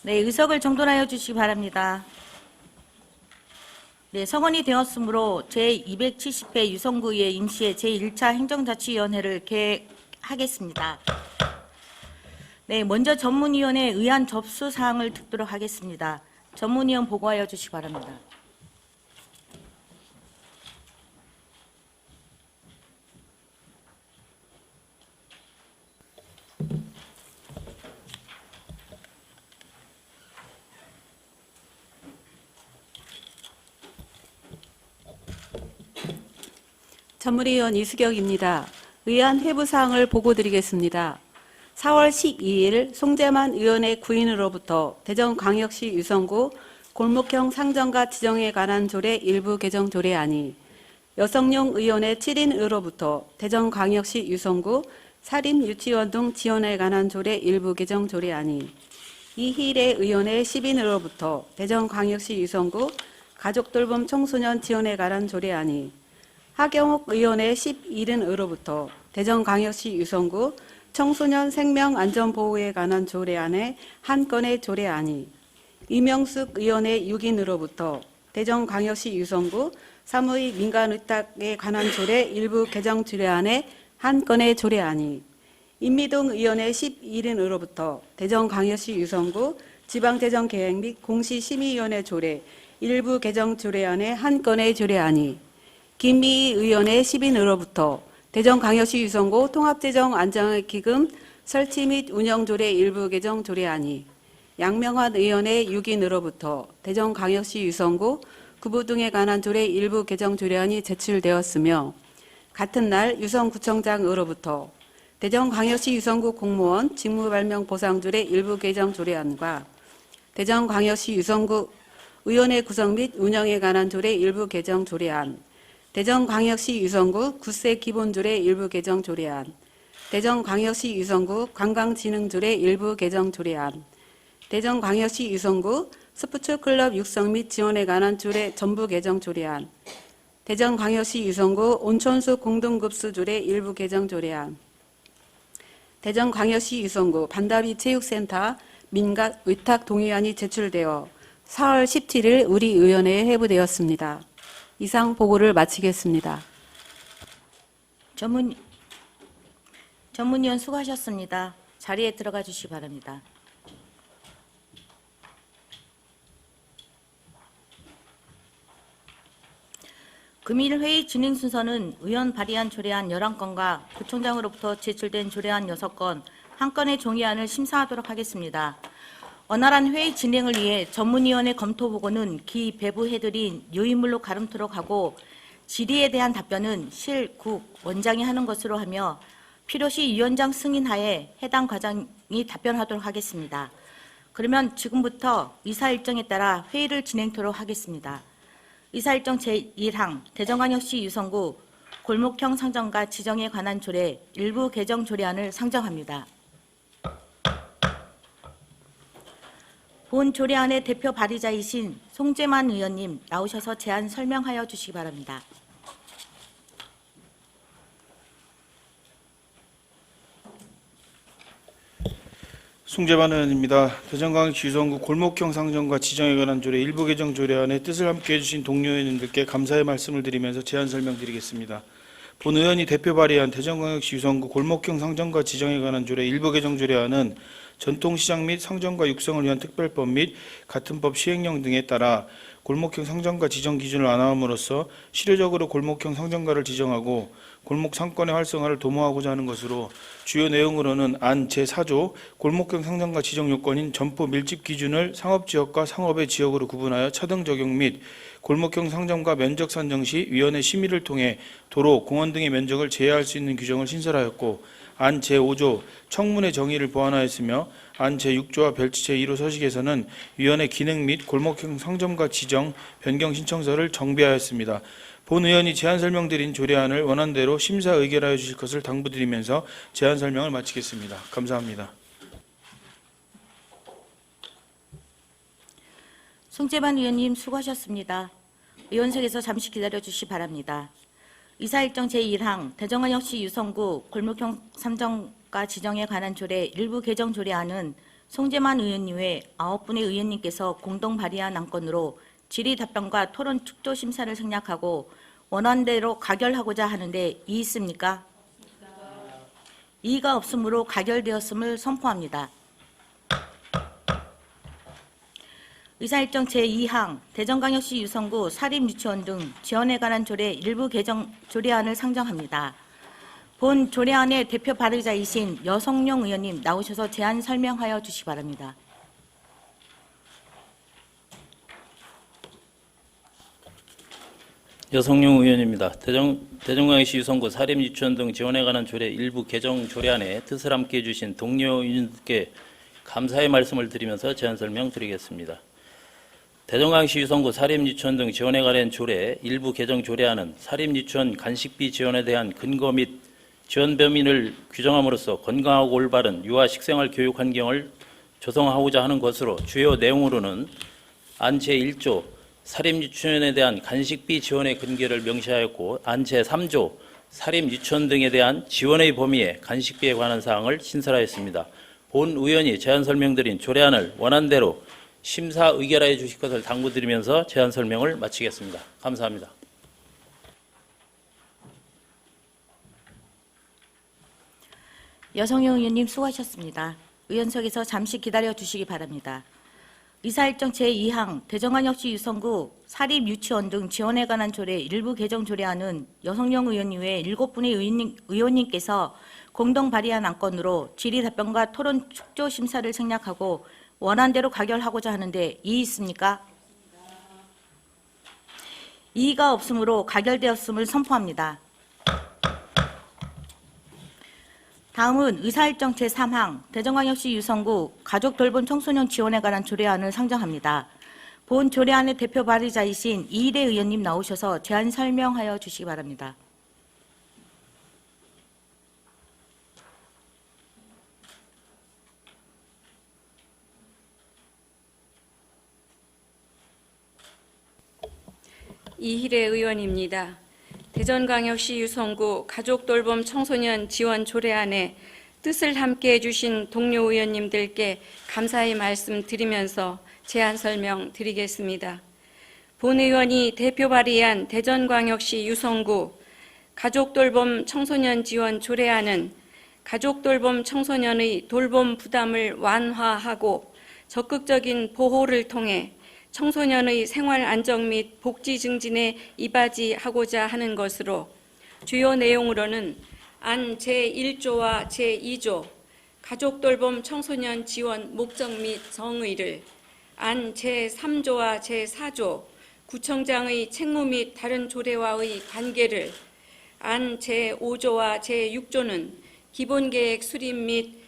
네, 의석을 정돈하여 주시기 바랍니다. 네, 성원이 되었으므로 제270회 유성구의 임시의 제1차 행정자치위원회를 개하겠습니다. 네, 먼저 전문위원회 의안 접수 사항을 듣도록 하겠습니다. 전문위원 보고하여 주시기 바랍니다. 전문위원 이수경입니다. 의안 회부사항을 보고드리겠습니다. 4월 12일 송재만 의원의 구인으로부터 대전광역시 유성구 골목형 상점가 지정에 관한 조례 일부 개정 조례안이, 여성용 의원의 7인으로부터 대전광역시 유성구 사립유치원 등 지원에 관한 조례 일부 개정 조례안이, 이희래 의원의 10인으로부터 대전광역시 유성구 가족돌봄 청소년 지원에 관한 조례안이, 하경옥 의원의 11인으로부터 대전광역시 유성구 청소년 생명안전보호에 관한 조례안의 한 건의 조례안이, 이명숙 의원의 6인으로부터 대전광역시 유성구 사무의 민간의탁에 관한 조례 일부 개정 조례안의 한 건의 조례안이, 임미동 의원의 11인으로부터 대전광역시 유성구 지방재정계획 및 공시심의위원회 조례 일부 개정 조례안의 한 건의 조례안이, 김미희 의원의 10인으로부터 대전광역시 유성구 통합재정안정기금 설치 및 운영조례 일부 개정 조례안이, 양명환 의원의 6인으로부터 대전광역시 유성구 구부 등에 관한 조례 일부 개정 조례안이 제출되었으며, 같은 날 유성구청장으로부터 대전광역시 유성구 공무원 직무발명 보상조례 일부 개정 조례안과 대전광역시 유성구 의원회 구성 및 운영에 관한 조례 일부 개정 조례안, 대전광역시 유성구 구세 기본조례 일부 개정 조례안, 대전광역시 유성구 관광진흥조례 일부 개정 조례안, 대전광역시 유성구 스포츠클럽 육성 및 지원에 관한 조례 전부 개정 조례안, 대전광역시 유성구 온천수 공동급수조례 일부 개정 조례안, 대전광역시 유성구 반다비 체육센터 민간 의탁 동의안이 제출되어 4월 17일 우리 의원회에 회부되었습니다. 이상 보고를 마치겠습니다. 전문위원 수고하셨습니다. 자리에 들어가 주시기 바랍니다. 금일 회의 진행 순서는 의원 발의한 조례안 11건과 구청장으로부터 제출된 조례안 6건, 한 건의 종이안을 심사하도록 하겠습니다. 원활한 회의 진행을 위해 전문위원회 검토 보고는 기 배부해드린 요인물로 가름토록 하고, 질의에 대한 답변은 실, 국, 원장이 하는 것으로 하며 필요시 위원장 승인하에 해당 과장이 답변하도록 하겠습니다. 그러면 지금부터 의사일정에 따라 회의를 진행토록 하겠습니다. 의사일정 제1항 대전광역시 유성구 골목형 상점가 지정에 관한 조례 일부 개정 조례안을 상정합니다. 본 조례안의 대표 발의자이신 송재만 의원님 나오셔서 제안 설명하여 주시기 바랍니다. 송재만 의원입니다. 대전광역시 유성구 골목형 상점가 지정에 관한 조례 일부 개정 조례안의 뜻을 함께해 주신 동료 의원님들께 감사의 말씀을 드리면서 제안 설명드리겠습니다. 본 의원이 대표 발의한 대전광역시 유성구 골목형 상점가 지정에 관한 조례 일부 개정 조례안은 전통시장 및 상점가 육성을 위한 특별법 및 같은 법 시행령 등에 따라 골목형 상점가 지정 기준을 완화함으로써 실효적으로 골목형 상점가를 지정하고 골목 상권의 활성화를 도모하고자 하는 것으로, 주요 내용으로는 안 제4조 골목형 상점가 지정 요건인 점포 밀집 기준을 상업지역과 상업의 지역으로 구분하여 차등 적용 및 골목형 상점가 면적 산정 시 위원회 심의를 통해 도로, 공원 등의 면적을 제외할 수 있는 규정을 신설하였고, 안 제5조 청문회 정의를 보완하였으며, 안 제6조와 별지 제1호 서식에서는 위원회 기능 및 골목형 상점가 지정 변경 신청서를 정비하였습니다. 본 의원이 제안 설명드린 조례안을 원안대로 심사 의결하여 주실 것을 당부드리면서 제안 설명을 마치겠습니다. 감사합니다. 송재만 의원님 수고하셨습니다. 의원석에서 잠시 기다려 주시기 바랍니다. 의사일정 제1항 대전광역시 유성구 골목형 상점가 지정에 관한 조례 일부 개정 조례안은 송재만 의원님 외 9분의 의원님께서 공동 발의한 안건으로 질의 답변과 토론 축조 심사를 생략하고 원안대로 가결하고자 하는데 이의 있습니까? 이의가 없으므로 가결되었음을 선포합니다. 의사일정 제2항 대전광역시 유성구 사립유치원 등 지원에 관한 조례 일부 개정 조례안을 상정합니다. 본 조례안의 대표 발의자이신 여성용 의원님 나오셔서 제안 설명하여 주시기 바랍니다. 여성용 의원입니다. 대전광역시 유성구 사립유치원 등 지원에 관한 조례 일부 개정 조례안에 뜻을 함께 해주신 동료 의원님께 감사의 말씀을 드리면서 제안 설명드리겠습니다. 대전광역시 유성구 사립유치원 등 지원에 관한 조례 일부 개정 조례안은 사립유치원 간식비 지원에 대한 근거 및 지원 범위를 규정함으로써 건강하고 올바른 유아 식생활 교육 환경을 조성하고자 하는 것으로 주요 내용으로는 안 제1조 사립유치원에 대한 간식비 지원의 근거를 명시하였고 안 제3조 사립유치원 등에 대한 지원의 범위에 간식비에 관한 사항을 신설하였습니다. 본 의원이 제안 설명드린 조례안을 원안대로 심사 의결하여 주실 것을 당부드리면서 제안 설명을 마치겠습니다. 감사합니다. 여성용 의원님 수고하셨습니다. 의원석에서 잠시 기다려 주시기 바랍니다. 의사일정 제2항 대전광역시 유성구 사립유치원 등 지원에 관한 조례 일부 개정 조례안은 여성용 의원님 외 7분의 의원님께서 공동 발의한 안건으로 질의 답변과 토론 축조 심사를 생략하고 원안대로 가결하고자 하는데 이의 있습니까? 이의가 없으므로 가결되었음을 선포합니다. 다음은 의사일정 제3항 대전광역시 유성구 가족돌봄 청소년 지원에 관한 조례안을 상정합니다. 본 조례안의 대표 발의자이신 이일혜 의원님 나오셔서 제안 설명하여 주시기 바랍니다. 이희래 의원입니다. 대전광역시 유성구 가족돌봄 청소년 지원 조례안에 뜻을 함께 해주신 동료 의원님들께 감사의 말씀 드리면서 제안 설명 드리겠습니다. 본 의원이 대표 발의한 대전광역시 유성구 가족돌봄 청소년 지원 조례안은 가족돌봄 청소년의 돌봄 부담을 완화하고 적극적인 보호를 통해 청소년의 생활 안정 및 복지 증진에 이바지하고자 하는 것으로 주요 내용으로는 안 제1조와 제2조 가족돌봄 청소년 지원 목적 및 정의를, 안 제3조와 제4조 구청장의 책무 및 다른 조례와의 관계를, 안 제5조와 제6조는 기본계획 수립 및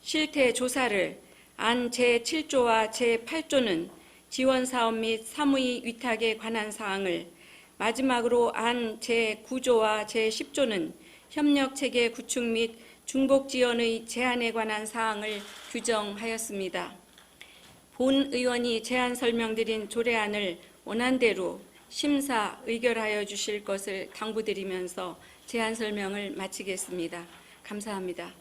실태 조사를, 안 제7조와 제8조는 지원사업 및 사무의 위탁에 관한 사항을, 마지막으로 안 제9조와 제10조는 협력체계 구축 및 중복지원의 제한에 관한 사항을 규정하였습니다. 본 의원이 제안 설명드린 조례안을 원안대로 심사 의결하여 주실 것을 당부드리면서 제안 설명을 마치겠습니다. 감사합니다.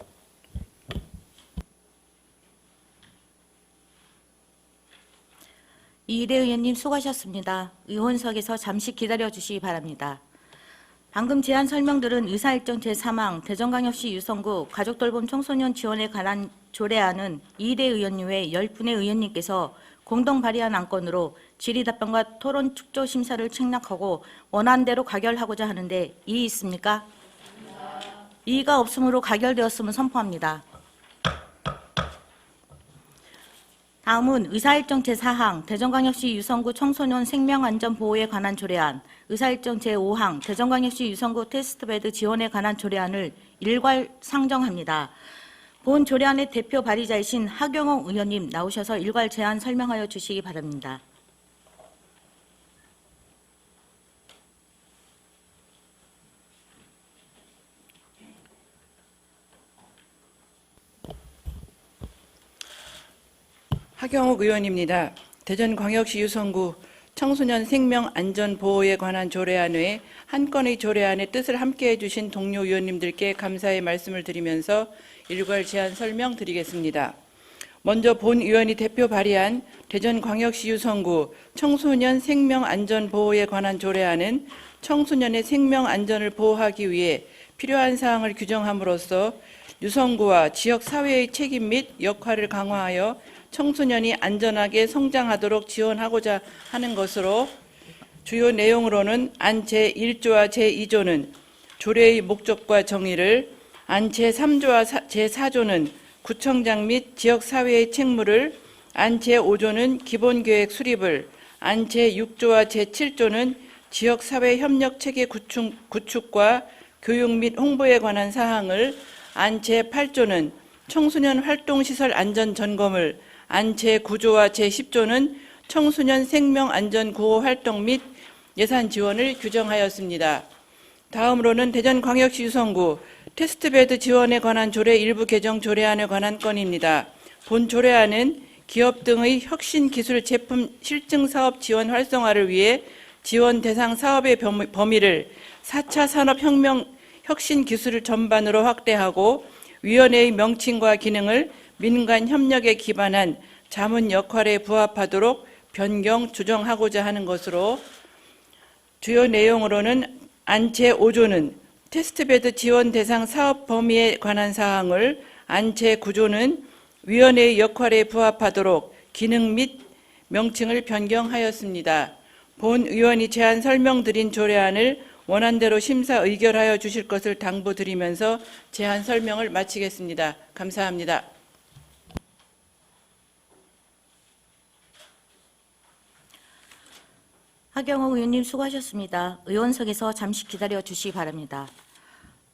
이일혜 의원님 수고하셨습니다. 의원석에서 잠시 기다려 주시기 바랍니다. 방금 제안 설명들은 의사일정 제3항 대전광역시 유성구 가족돌봄 청소년 지원에 관한 조례안은 이일혜 의원님 외 10분의 의원님께서 공동 발의한 안건으로 질의 답변과 토론 축조 심사를 생략하고 원안대로 가결하고자 하는데 이의 있습니까? 이의가 없으므로 가결되었음을 선포합니다. 다음은 의사일정 제4항 대전광역시 유성구 청소년 생명안전보호에 관한 조례안, 의사일정 제5항 대전광역시 유성구 테스트베드 지원에 관한 조례안을 일괄 상정합니다. 본 조례안의 대표 발의자이신 하경옥 의원님 나오셔서 일괄 제안 설명하여 주시기 바랍니다. 하경옥 의원입니다. 대전광역시 유성구 청소년 생명 안전 보호에 관한 조례안 외에 한 건의 조례안의 뜻을 함께해 주신 동료 의원님들께 감사의 말씀을 드리면서 일괄 제안 설명 드리겠습니다. 먼저 본 의원이 대표 발의한 대전광역시 유성구 청소년 생명안전보호에 관한 조례안은 청소년의 생명안전을 보호하기 위해 필요한 사항을 규정함으로써 유성구와 지역 사회의 책임 및 역할을 강화하여 청소년이 안전하게 성장하도록 지원하고자 하는 것으로, 주요 내용으로는 안 제1조와 제2조는 조례의 목적과 정의를, 안 제3조와 제4조는 구청장 및 지역사회의 책무를, 안 제5조는 기본계획 수립을, 안 제6조와 제7조는 지역사회 협력체계 구축과 교육 및 홍보에 관한 사항을, 안 제8조는 청소년 활동시설 안전 점검을, 안 제9조와 제10조는 청소년 생명안전 구호 활동 및 예산 지원을 규정하였습니다. 다음으로는 대전광역시 유성구 테스트베드 지원에 관한 조례 일부 개정 조례안에 관한 건입니다. 본 조례안은 기업 등의 혁신 기술 제품 실증 사업 지원 활성화를 위해 지원 대상 사업의 범위를 4차 산업혁명 혁신 기술을 전반으로 확대하고, 위원회의 명칭과 기능을 민간 협력에 기반한 자문 역할에 부합하도록 변경 조정하고자 하는 것으로, 주요 내용으로는 안 제5조는 테스트베드 지원 대상 사업 범위에 관한 사항을, 안 제9조는 위원회의 역할에 부합하도록 기능 및 명칭을 변경하였습니다. 본 의원이 제안 설명드린 조례안을 원안대로 심사 의결하여 주실 것을 당부드리면서 제안 설명을 마치겠습니다. 감사합니다. 하경호 의원님 수고하셨습니다. 의원석에서 잠시 기다려 주시기 바랍니다.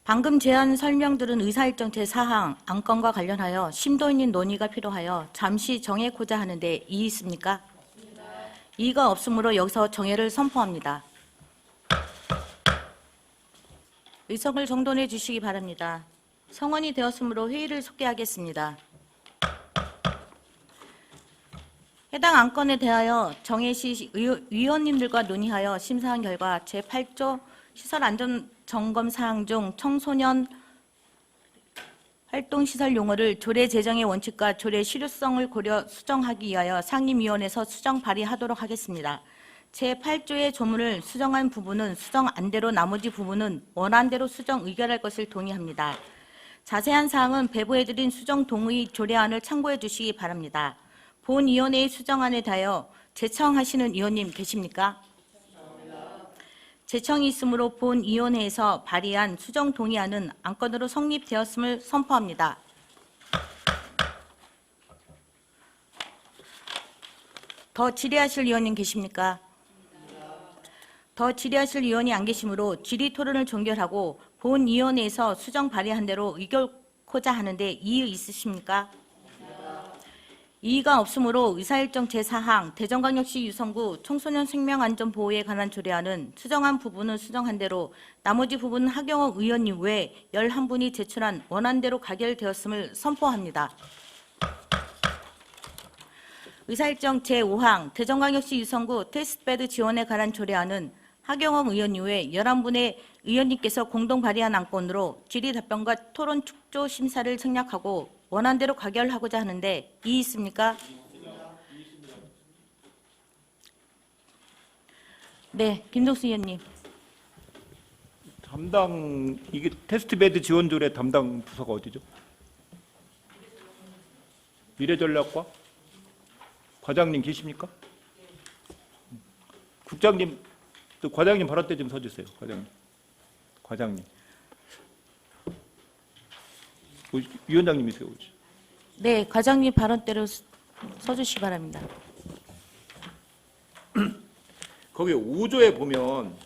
방금 제안 설명들은 의사일정 제4항 안건과 관련하여 심도 있는 논의가 필요하여 잠시 정해고자 하는데 이의 있습니까? 이의가 없으므로 여기서 정해를 선포합니다. 의석을 정돈해 주시기 바랍니다. 성원이 되었으므로 회의를 속개하겠습니다. 해당 안건에 대하여 정해 시 위원님들과 논의하여 심사한 결과 제8조 시설안전점검 사항 중 청소년 활동시설 용어를 조례 제정의 원칙과 조례 실효성을 고려 수정하기 위하여 상임위원회에서 수정 발의하도록 하겠습니다. 제8조의 조문을 수정한 부분은 수정 안대로, 나머지 부분은 원안대로 수정 의결할 것을 동의합니다. 자세한 사항은 배부해드린 수정 동의 조례안을 참고해 주시기 바랍니다. 본 위원회의 수정안에 대하여 제청하시는 위원님 계십니까? 제청이 있으므로 본 위원회에서 발의한 수정 동의안은 안건으로 성립되었음을 선포합니다. 더 질의하실 위원님 계십니까? 더 질의하실 위원이 안 계시므로 질의 토론을 종결하고 본 위원회에서 수정 발의한 대로 의결코자 하는데 이의 있으십니까? 이의가 없으므로 의사일정 제4항 대전광역시 유성구 청소년 생명안전보호에 관한 조례안은 수정한 부분은 수정한 대로, 나머지 부분은 하경호 의원님 외 11분이 제출한 원안대로 가결되었음을 선포합니다. 의사일정 제5항 대전광역시 유성구 테스트베드 지원에 관한 조례안은 하경호 의원님 외 11분의 의원님께서 공동 발의한 안건으로 질의 답변과 토론 축조 심사를 생략하고 원안대로 가결하고자 하는데 이의 있습니까? 네, 김동수 의원님. 이게 테스트베드 지원 조례 담당 부서가 어디죠? 미래전략과? 과장님 계십니까? 국장님, 또 과장님 발언 때 좀 서주세요. 과장님. 위원장님이세요. 네, 과장님 발언대로 서주시기 바랍니다. 거기 5조에 보면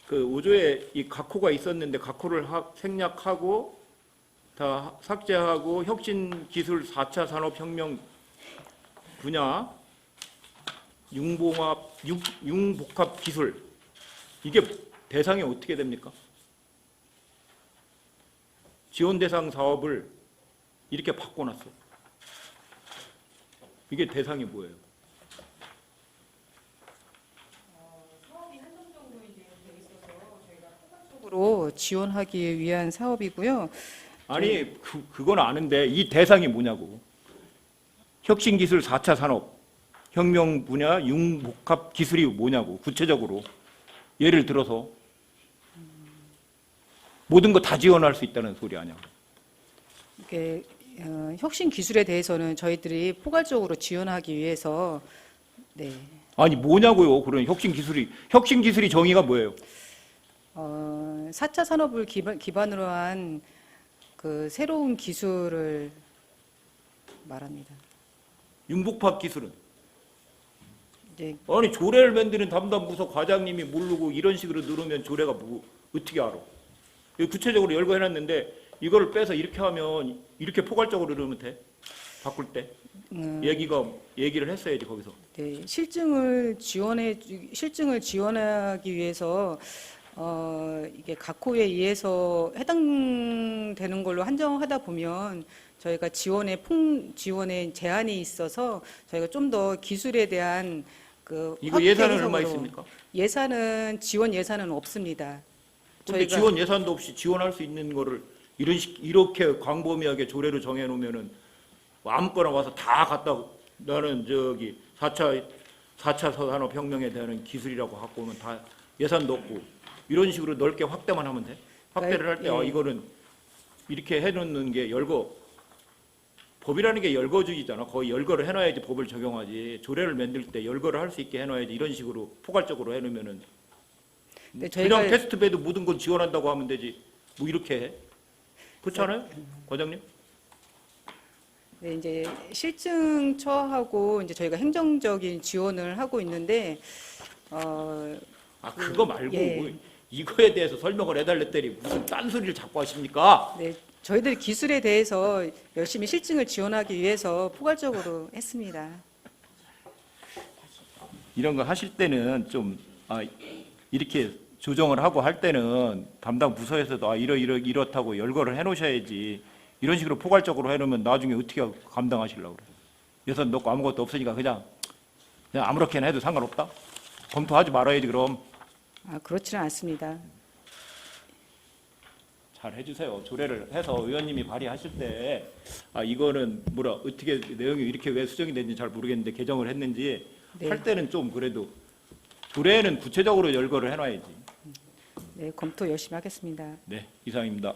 5조에 이 각호가 있었는데 각호를 생략하고 다 삭제하고 혁신기술 4차 산업혁명 분야 융복합기술 이게 대상이 어떻게 됩니까? 지원 대상 사업을 이렇게 바꿔놨어요. 이게 대상이 뭐예요? 사업이 한정적으로 이제 돼 있어서 저희가 포괄적으로 지원하기 위한 사업이고요. 아니 그건 아는데 이 대상이 뭐냐고. 혁신기술 4차 산업, 혁명 분야 융복합 기술이 뭐냐고. 구체적으로 예를 들어서 모든 거 다 지원할 수 있다는 소리 아니야. 이게 혁신 기술에 대해서는 저희들이 포괄적으로 지원하기 위해서 네. 아니 뭐냐고요. 그런 혁신 기술이 정의가 뭐예요? 4차 산업을 기반으로 한 그 새로운 기술을 말합니다. 융복합 기술은 이제 아니 조례를 만드는 담당 부서 과장님이 모르고 이런 식으로 누르면 조례가 뭐 어떻게 알아? 이거 구체적으로 열거해놨는데 이거를 빼서 이렇게 하면 이렇게 포괄적으로 누르면 돼? 바꿀 때 얘기를 했어야지 거기서. 네, 실증을 지원하기 위해서 이게 각 호에 의해서 해당되는 걸로 한정하다 보면 저희가 지원에 제한이 있어서 저희가 좀 더 기술에 대한 그 이거 확대 예산은 얼마 해석으로 있습니까? 지원 예산은 없습니다. 근데 지원 예산도 없이 지원할 수 있는 거를 이렇게 광범위하게 조례로 정해놓으면은 아무거나 와서 다 갖다 나는 저기 4차 산업혁명에 대한 기술이라고 갖고 오면 다 예산도 없고 이런 식으로 넓게 확대만 하면 돼? 확대를 할 때 예. 이거는 이렇게 해놓는 게 법이라는 게 열거주의잖아. 거의 열거를 해놔야지 법을 적용하지. 조례를 만들 때 열거를 할 수 있게 해놔야지. 이런 식으로 포괄적으로 해놓으면은 네, 그냥 테스트베드 모든 건 지원한다고 하면 되지. 뭐 이렇게 해? 그렇지 않아요? 과장님? 네, 이제 실증처하고 이제 저희가 행정적인 지원을 하고 있는데 그거 말고 예. 뭐 이거에 대해서 설명을 해달랬더니 무슨 딴소리를 자꾸 하십니까? 네, 저희들이 기술에 대해서 열심히 실증을 지원하기 위해서 포괄적으로 했습니다. 이런 거 하실 때는 좀 이렇게 조정을 하고 할 때는 담당 부서에서도 이렇다고 열거를 해놓으셔야지. 이런 식으로 포괄적으로 해놓으면 나중에 어떻게 감당하시려고 그래요? 예산 넣고 아무것도 없으니까 그냥 아무렇게나 해도 상관없다? 검토하지 말아야지 그럼. 그렇지는 않습니다. 잘 해주세요. 조례를 해서 의원님이 발의하실 때 이거는 어떻게 내용이 이렇게 왜 수정이 됐는지 잘 모르겠는데 개정을 했는지 네. 할 때는 좀 그래도 조례는 구체적으로 열거를 해놔야지. 네, 검토 열심히 하겠습니다. 네, 이상입니다.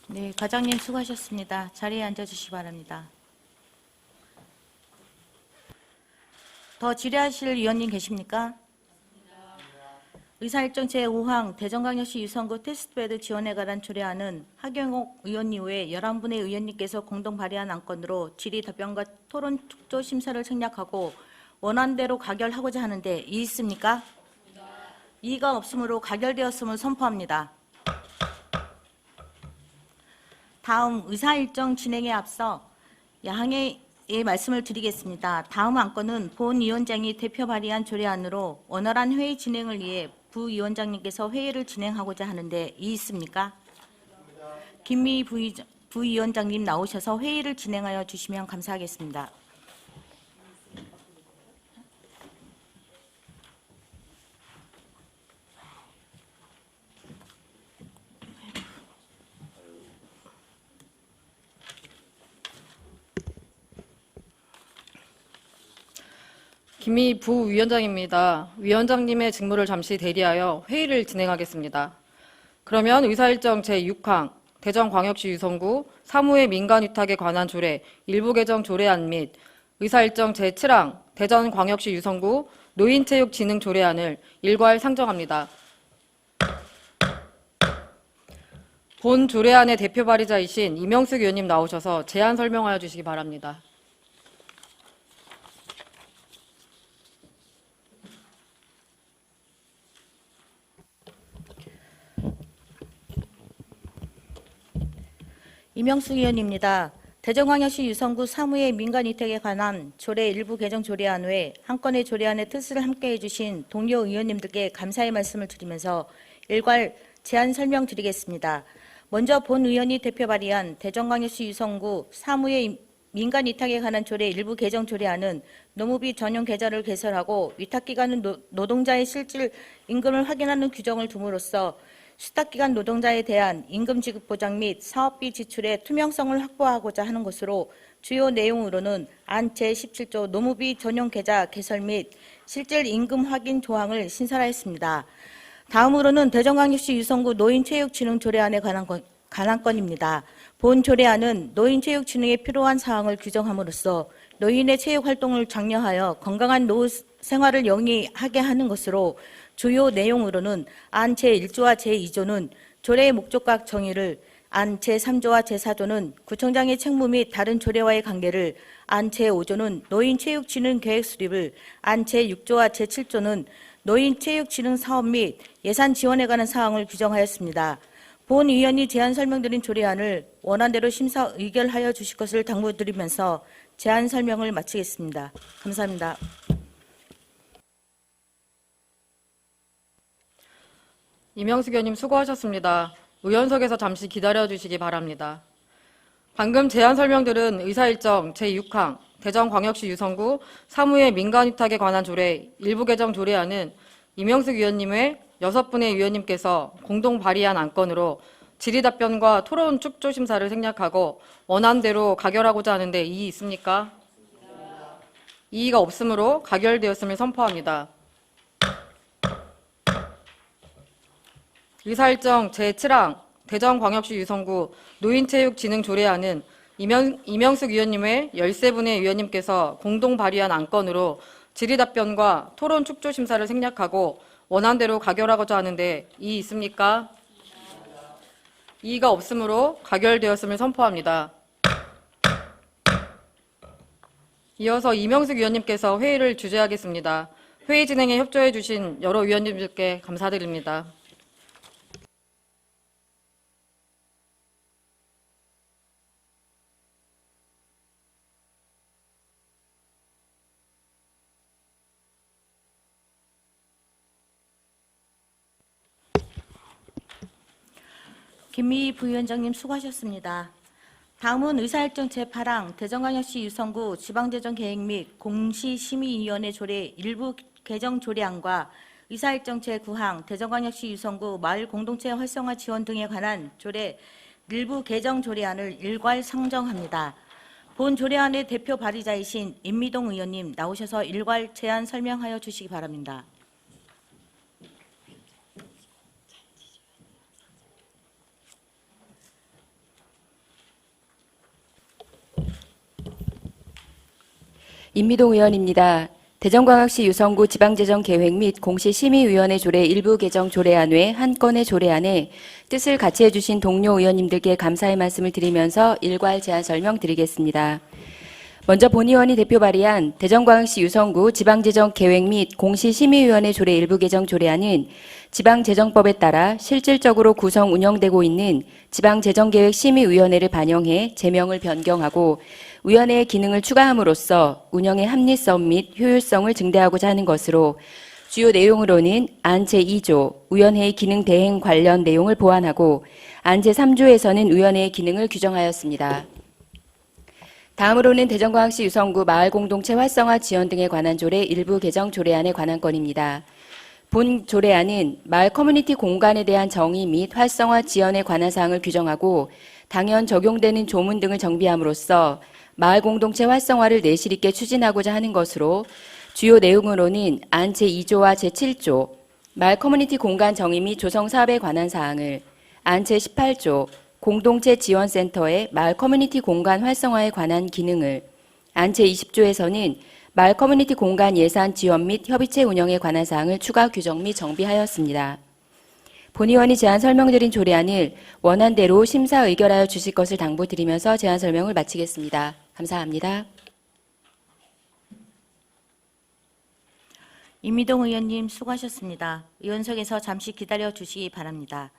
네, 과장님 수고하셨습니다. 자리에 앉아주시기 바랍니다. 더 질의하실 위원님 계십니까? 의사일정 제5항 대전광역시 유성구 테스트베드 지원에 관한 조례안은 하경옥 의원 이후에 11분의 의원님께서 공동 발의한 안건으로 질의 답변과 토론 축조 심사를 생략하고 원안대로 가결하고자 하는데 이의 있습니까? 이의가 없으므로 가결되었음을 선포합니다. 다음 의사일정 진행에 앞서 야항의 말씀을 드리겠습니다. 다음 안건은 본 위원장이 대표 발의한 조례안으로 원활한 회의 진행을 위해 부위원장님께서 회의를 진행하고자 하는데 이의 있습니까? 김미 부위원장님 나오셔서 회의를 진행하여 주시면 감사하겠습니다. 김미 부위원장입니다. 위원장님의 직무를 잠시 대리하여 회의를 진행하겠습니다. 그러면 의사일정 제6항 대전광역시 유성구 사무의 민간위탁에 관한 조례 일부 개정 조례안 및 의사일정 제7항 대전광역시 유성구 노인체육진흥 조례안을 일괄 상정합니다. 본 조례안의 대표 발의자이신 이명숙 의원님 나오셔서 제안 설명하여 주시기 바랍니다. 이명숙 의원입니다. 대전광역시 유성구 사무의 민간위탁에 관한 조례 일부 개정 조례안 외 한 건의 조례안의 뜻을 함께해 주신 동료 의원님들께 감사의 말씀을 드리면서 일괄 제안 설명드리겠습니다. 먼저 본 의원이 대표 발의한 대전광역시 유성구 사무의 민간위탁에 관한 조례 일부 개정 조례안은 노무비 전용 계좌를 개설하고 위탁기관은 노동자의 실질 임금을 확인하는 규정을 둠으로써 수탁기간 노동자에 대한 임금 지급 보장 및 사업비 지출의 투명성을 확보하고자 하는 것으로 주요 내용으로는 안 제17조 노무비 전용 계좌 개설 및 실질 임금 확인 조항을 신설하였습니다. 다음으로는 대전광역시 유성구 노인체육진흥조례안에 관한 건입니다. 본 조례안은 노인체육진흥에 필요한 사항을 규정함으로써 노인의 체육활동을 장려하여 건강한 노후 생활을 영위하게 하는 것으로 주요 내용으로는 안 제1조와 제2조는 조례의 목적과 정의를, 안 제3조와 제4조는 구청장의 책무 및 다른 조례와의 관계를, 안 제5조는 노인체육진흥 계획 수립을, 안 제6조와 제7조는 노인체육진흥 사업 및 예산 지원에 관한 사항을 규정하였습니다. 본 의원이 제안 설명드린 조례안을 원안대로 심사 의결하여 주실 것을 당부드리면서 제안 설명을 마치겠습니다. 감사합니다. 이명숙 의원님 수고하셨습니다. 의원석에서 잠시 기다려주시기 바랍니다. 방금 제안 설명들은 의사일정 제6항 대전광역시 유성구 사무의 민간위탁에 관한 조례 일부 개정 조례안은 이명숙 의원님의 6분의 의원님께서 공동 발의한 안건으로 질의답변과 토론 축조 심사를 생략하고 원안대로 가결하고자 하는데 이의 있습니까? 이의가 없으므로 가결되었음을 선포합니다. 의사일정 제7항 대전광역시 유성구 노인체육진흥조례안은 이명숙 의원님의 13분의 의원님께서 공동 발의한 안건으로 질의답변과 토론 축조 심사를 생략하고 원안대로 가결하고자 하는데 이의 있습니까? 이의가 없으므로 가결되었음을 선포합니다. 이어서 이명숙 의원님께서 회의를 주재하겠습니다. 회의 진행에 협조해 주신 여러 의원님들께 감사드립니다. 김미희 부위원장님 수고하셨습니다. 다음은 의사일정 제8항 대전광역시 유성구 지방재정계획 및 공시심의위원회 조례 일부 개정 조례안과 의사일정 제9항 대전광역시 유성구 마을공동체 활성화 지원 등에 관한 조례 일부 개정 조례안을 일괄 상정합니다. 본 조례안의 대표 발의자이신 임미동 의원님 나오셔서 일괄 제안 설명하여 주시기 바랍니다. 임미동 의원입니다. 대전광역시 유성구 지방재정계획 및 공시심의위원회 조례 일부 개정 조례안 외 한 건의 조례안에 뜻을 같이 해주신 동료 의원님들께 감사의 말씀을 드리면서 일괄 제안 설명드리겠습니다. 먼저 본 의원이 대표 발의한 대전광역시 유성구 지방재정계획 및 공시심의위원회 조례 일부 개정 조례안은 지방재정법에 따라 실질적으로 구성 운영되고 있는 지방재정계획심의위원회를 반영해 제명을 변경하고 위원회의 기능을 추가함으로써 운영의 합리성 및 효율성을 증대하고자 하는 것으로 주요 내용으로는 안 제2조 위원회의 기능 대행 관련 내용을 보완하고 안 제3조에서는 위원회의 기능을 규정하였습니다. 다음으로는 대전광역시 유성구 마을공동체 활성화 지원 등에 관한 조례 일부 개정 조례안에 관한 건입니다. 본 조례안은 마을 커뮤니티 공간에 대한 정의 및 활성화 지원에 관한 사항을 규정하고 당연 적용되는 조문 등을 정비함으로써 마을 공동체 활성화를 내실 있게 추진하고자 하는 것으로 주요 내용으로는 안 제2조와 제7조 마을 커뮤니티 공간 정의 및 조성 사업에 관한 사항을, 안 제18조 공동체 지원센터의 마을 커뮤니티 공간 활성화에 관한 기능을, 안 제20조에서는 마을 커뮤니티 공간 예산 지원 및 협의체 운영에 관한 사항을 추가 규정 및 정비하였습니다. 본 의원이 제안 설명드린 조례안을 원안대로 심사 의결하여 주실 것을 당부드리면서 제안 설명을 마치겠습니다. 감사합니다. 임미동 의원님 수고하셨습니다. 의원석에서 잠시 기다려 주시기 바랍니다.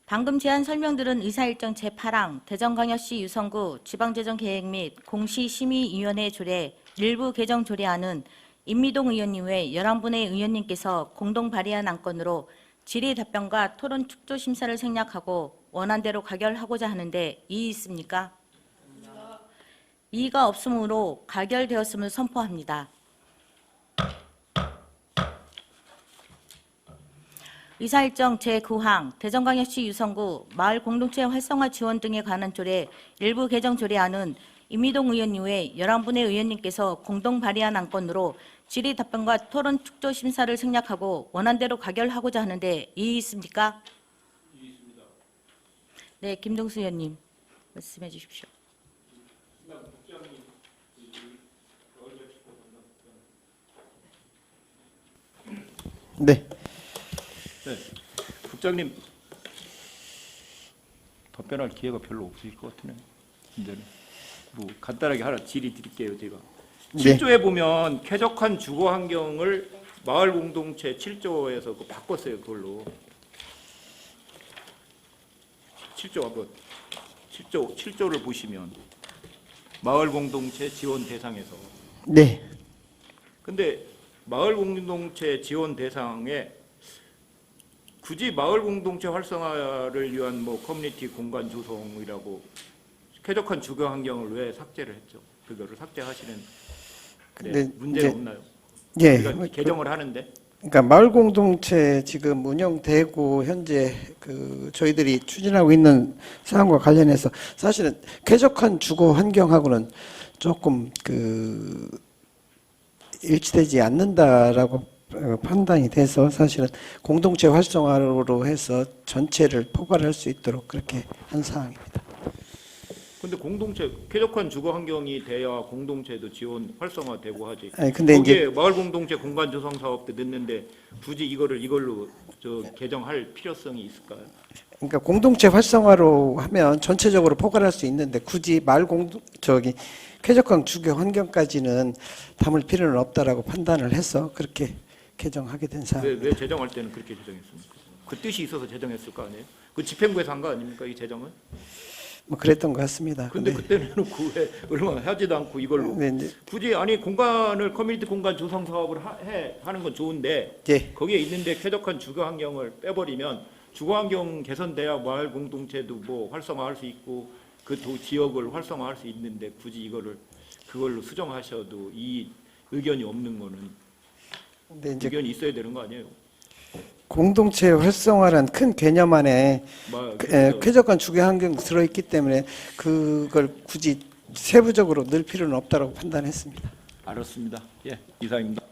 방금 제안 설명들은 의사일정 제8항 대전광역시 유성구 지방재정계획 및 공시심의위원회 조례 일부 개정 조례안은 임미동 의원님 외 11분의 의원님께서 공동 발의한 안건으로 질의 답변과 토론 축조 심사를 생략하고 원안대로 가결하고자 하는데 이의 있습니까? 이의가 없으므로 가결되었음을 선포합니다. 의사일정 제9항 대전광역시 유성구 마을 공동체 활성화 지원 등에 관한 조례 일부 개정 조례안은 임미동 의원 이외 11분의 의원님께서 공동 발의한 안건으로 질의 답변과 토론 축조 심사를 생략하고 원안대로 가결하고자 하는데 이의 있습니까? 이의 있습니다. 네, 김동수 의원님 말씀해 주십시오. 네. 네. 국장님 답변할 기회가 별로 없으실 것 같으네요. 이제는 뭐 간단하게 하나 질의 드릴게요. 제가 네. 7조에 보면 쾌적한 주거 환경을 마을 공동체 7조에서 바꿨어요. 그걸로 7조 한번 7조를 보시면 마을 공동체 지원 대상에서 네. 근데 마을 공동체 지원 대상에 굳이 마을 공동체 활성화를 위한 뭐 커뮤니티 공간 조성이라고 쾌적한 주거 환경을 왜 삭제를 했죠? 그거를 삭제하시는 근데 문제가 이제- 없나요? 예. 우리가 개정을 하는데 그러니까 마을 공동체 지금 운영되고 현재 저희들이 추진하고 있는 사항과 관련해서 사실은 쾌적한 주거 환경하고는 조금 일치되지 않는다라고 판단이 돼서 사실은 공동체 활성화로 해서 전체를 포괄할 수 있도록 그렇게 한 사항입니다. 근데 공동체 쾌적한 주거 환경이 돼야 공동체도 지원 활성화되고 하지. 아니, 근데 거기에 마을 공동체 공간 조성 사업도 넣는데 굳이 이걸로 개정할 필요성이 있을까요? 그러니까 공동체 활성화로 하면 전체적으로 포괄할 수 있는데 굳이 쾌적한 주거 환경까지는 담을 필요는 없다라고 판단을 해서 그렇게 개정하게 된 사항입니다. 왜 제정할 때는 그렇게 제정했습니까? 그 뜻이 있어서 제정했을 거 아니에요? 그 집행부에서 한 거 아닙니까? 이 제정은? 뭐 그랬던 것 같습니다. 근데 그때는 해놓고 왜 얼마나 하지도 않고 이걸로 네, 이제- 굳이 공간을 커뮤니티 공간 조성 사업을 하는 건 좋은데 예. 거기에 있는데 쾌적한 주거 환경을 빼버리면 주거 환경 개선돼야 마을 공동체도 뭐 활성화할 수 있고 그 지역을 활성화할 수 있는데 굳이 그걸로 수정하셔도 이 의견이 없는 거는 근데 이제 의견이 있어야 되는 거 아니에요? 공동체 활성화란 큰 개념 안에 그래서 쾌적한 주거 환경 들어있기 때문에 그걸 굳이 세부적으로 넣을 필요는 없다고 판단했습니다. 알았습니다. 예, 이상입니다.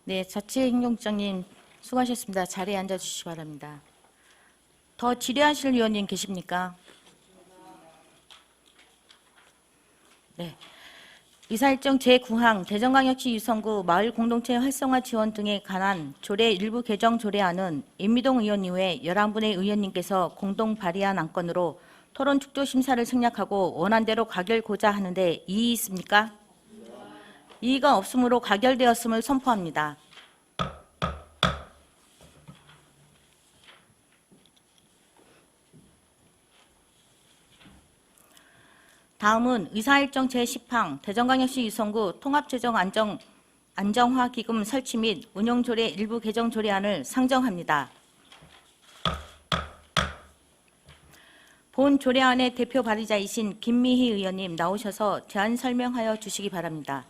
네, 자치행정국장님 수고하셨습니다. 자리에 앉아주시기 바랍니다. 더 질의하실 위원님 계십니까? 네. 의사일정 제9항 대전광역시 유성구 마을 공동체 활성화 지원 등에 관한 조례 일부 개정 조례안은 임미동 의원 이외 11분의 의원님께서 공동 발의한 안건으로 토론 축조 심사를 생략하고 원안대로 가결고자 하는데 이의 있습니까? 이의가 없으므로 가결되었음을 선포합니다. 다음은 의사일정 제10항 대전광역시 유성구 통합재정 안정화 기금 설치 및 운영조례 일부 개정 조례안을 상정합니다. 본 조례안의 대표 발의자이신 김미희 의원님 나오셔서 제안 설명하여 주시기 바랍니다.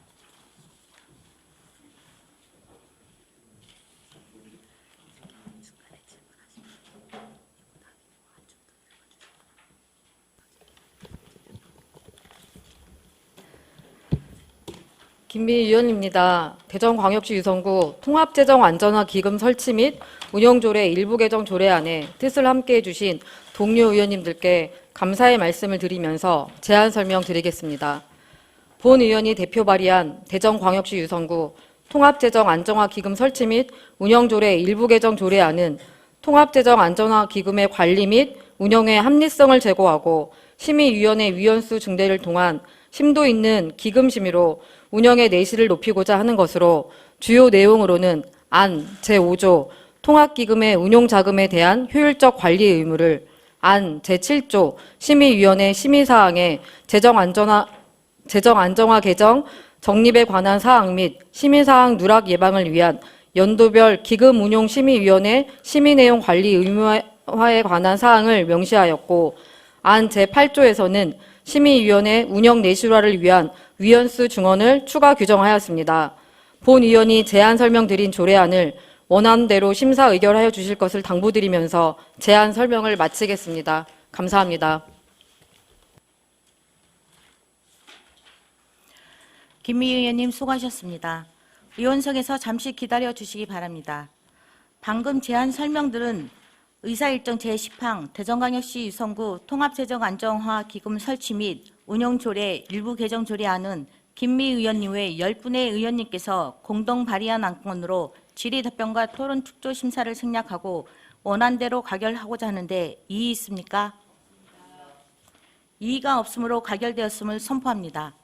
김미희 의원입니다. 대전광역시 유성구 통합재정안전화기금 설치 및 운영조례 일부 개정 조례안에 뜻을 함께해 주신 동료 의원님들께 감사의 말씀을 드리면서 제안 설명드리겠습니다. 본 의원이 대표 발의한 대전광역시 유성구 통합재정안정화기금 설치 및 운영조례 일부 개정 조례안은 통합재정안전화기금의 관리 및 운영의 합리성을 제고하고 심의위원회 위원수 증대를 통한 심도 있는 기금 심의로 운영의 내실을 높이고자 하는 것으로 주요 내용으로는 안 제5조 통합기금의 운용자금에 대한 효율적 관리 의무를 안 제7조 심의위원회 심의사항에 재정안정화 개정 정립에 관한 사항 및 심의사항 누락 예방을 위한 연도별 기금운용심의위원회 심의내용 관리 의무화에 관한 사항을 명시하였고 안 제8조에서는 심의위원회 운영 내실화를 위한 위원수 증원을 추가 규정하였습니다. 본 의원이 제안 설명드린 조례안을 원하는 대로 심사 의결하여 주실 것을 당부드리면서 제안 설명을 마치겠습니다. 감사합니다. 김미 의원님 수고하셨습니다. 의원석에서 잠시 기다려 주시기 바랍니다. 방금 제안 설명들은 의사일정 제10항 대전광역시 유성구 통합재정안정화기금 설치 및 운영조례 일부 개정 조례안은 김미 의원님 외 10분의 의원님께서 공동 발의한 안건으로 질의 답변과 토론 축조 심사를 생략하고 원안대로 가결하고자 하는데 이의 있습니까? 이의가 없으므로 가결되었음을 선포합니다.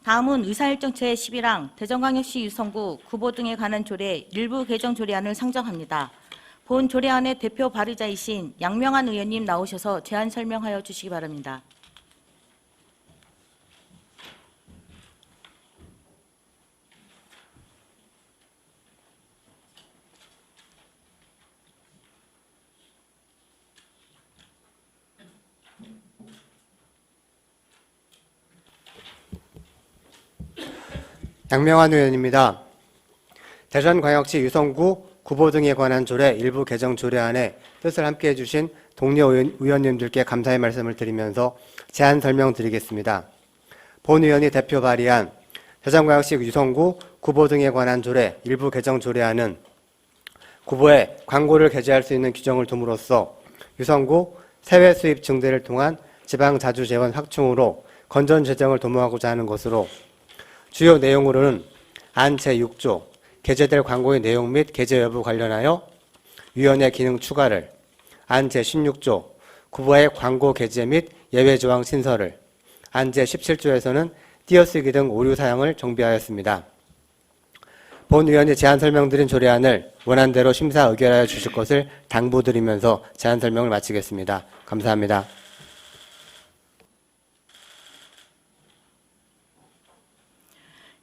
다음은 의사일정 제11항 대전광역시 유성구 구보 등에 관한 조례 일부 개정 조례안을 상정합니다. 본 조례안의 대표 발의자이신 양명한 의원님 나오셔서 제안 설명하여 주시기 바랍니다. 양명한 의원입니다. 대전광역시 유성구 구보 등에 관한 조례 일부 개정 조례안에 뜻을 함께해 주신 동료 의원님들께 감사의 말씀을 드리면서 제안 설명드리겠습니다. 본 의원이 대표 발의한 대전광역시 유성구 구보 등에 관한 조례 일부 개정 조례안은 구보에 광고를 게재할 수 있는 규정을 둠으로써 유성구 세외 수입 증대를 통한 지방 자주 재원 확충으로 건전 재정을 도모하고자 하는 것으로 주요 내용으로는 안 제6조 게재될 광고의 내용 및 게재 여부 관련하여 위원회 기능 추가를, 안 제16조 구보의 광고 게재 및 예외 조항 신설을, 안 제17조에서는 띄어쓰기 등 오류 사항을 정비하였습니다. 본 의원이 제안 설명드린 조례안을 원안대로 심사 의결하여 주실 것을 당부드리면서 제안 설명을 마치겠습니다. 감사합니다.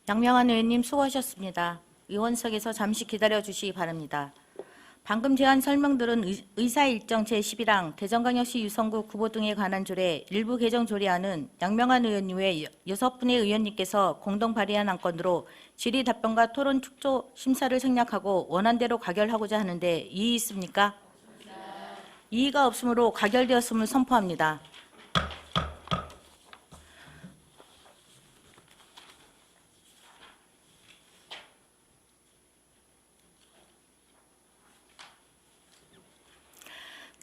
양명한 의원님 수고하셨습니다. 의원석에서 잠시 기다려 주시기 바랍니다. 방금 제안 설명들은 의사일정 제11항 대전광역시 유성구 구보 등에 관한 조례 일부 개정 조례안은 양명한 의원님 외 6분의 의원님께서 공동 발의한 안건으로 질의 답변과 토론 축조 심사를 생략하고 원안대로 가결하고자 하는데 이의 있습니까? 이의가 없으므로 가결되었음을 선포합니다.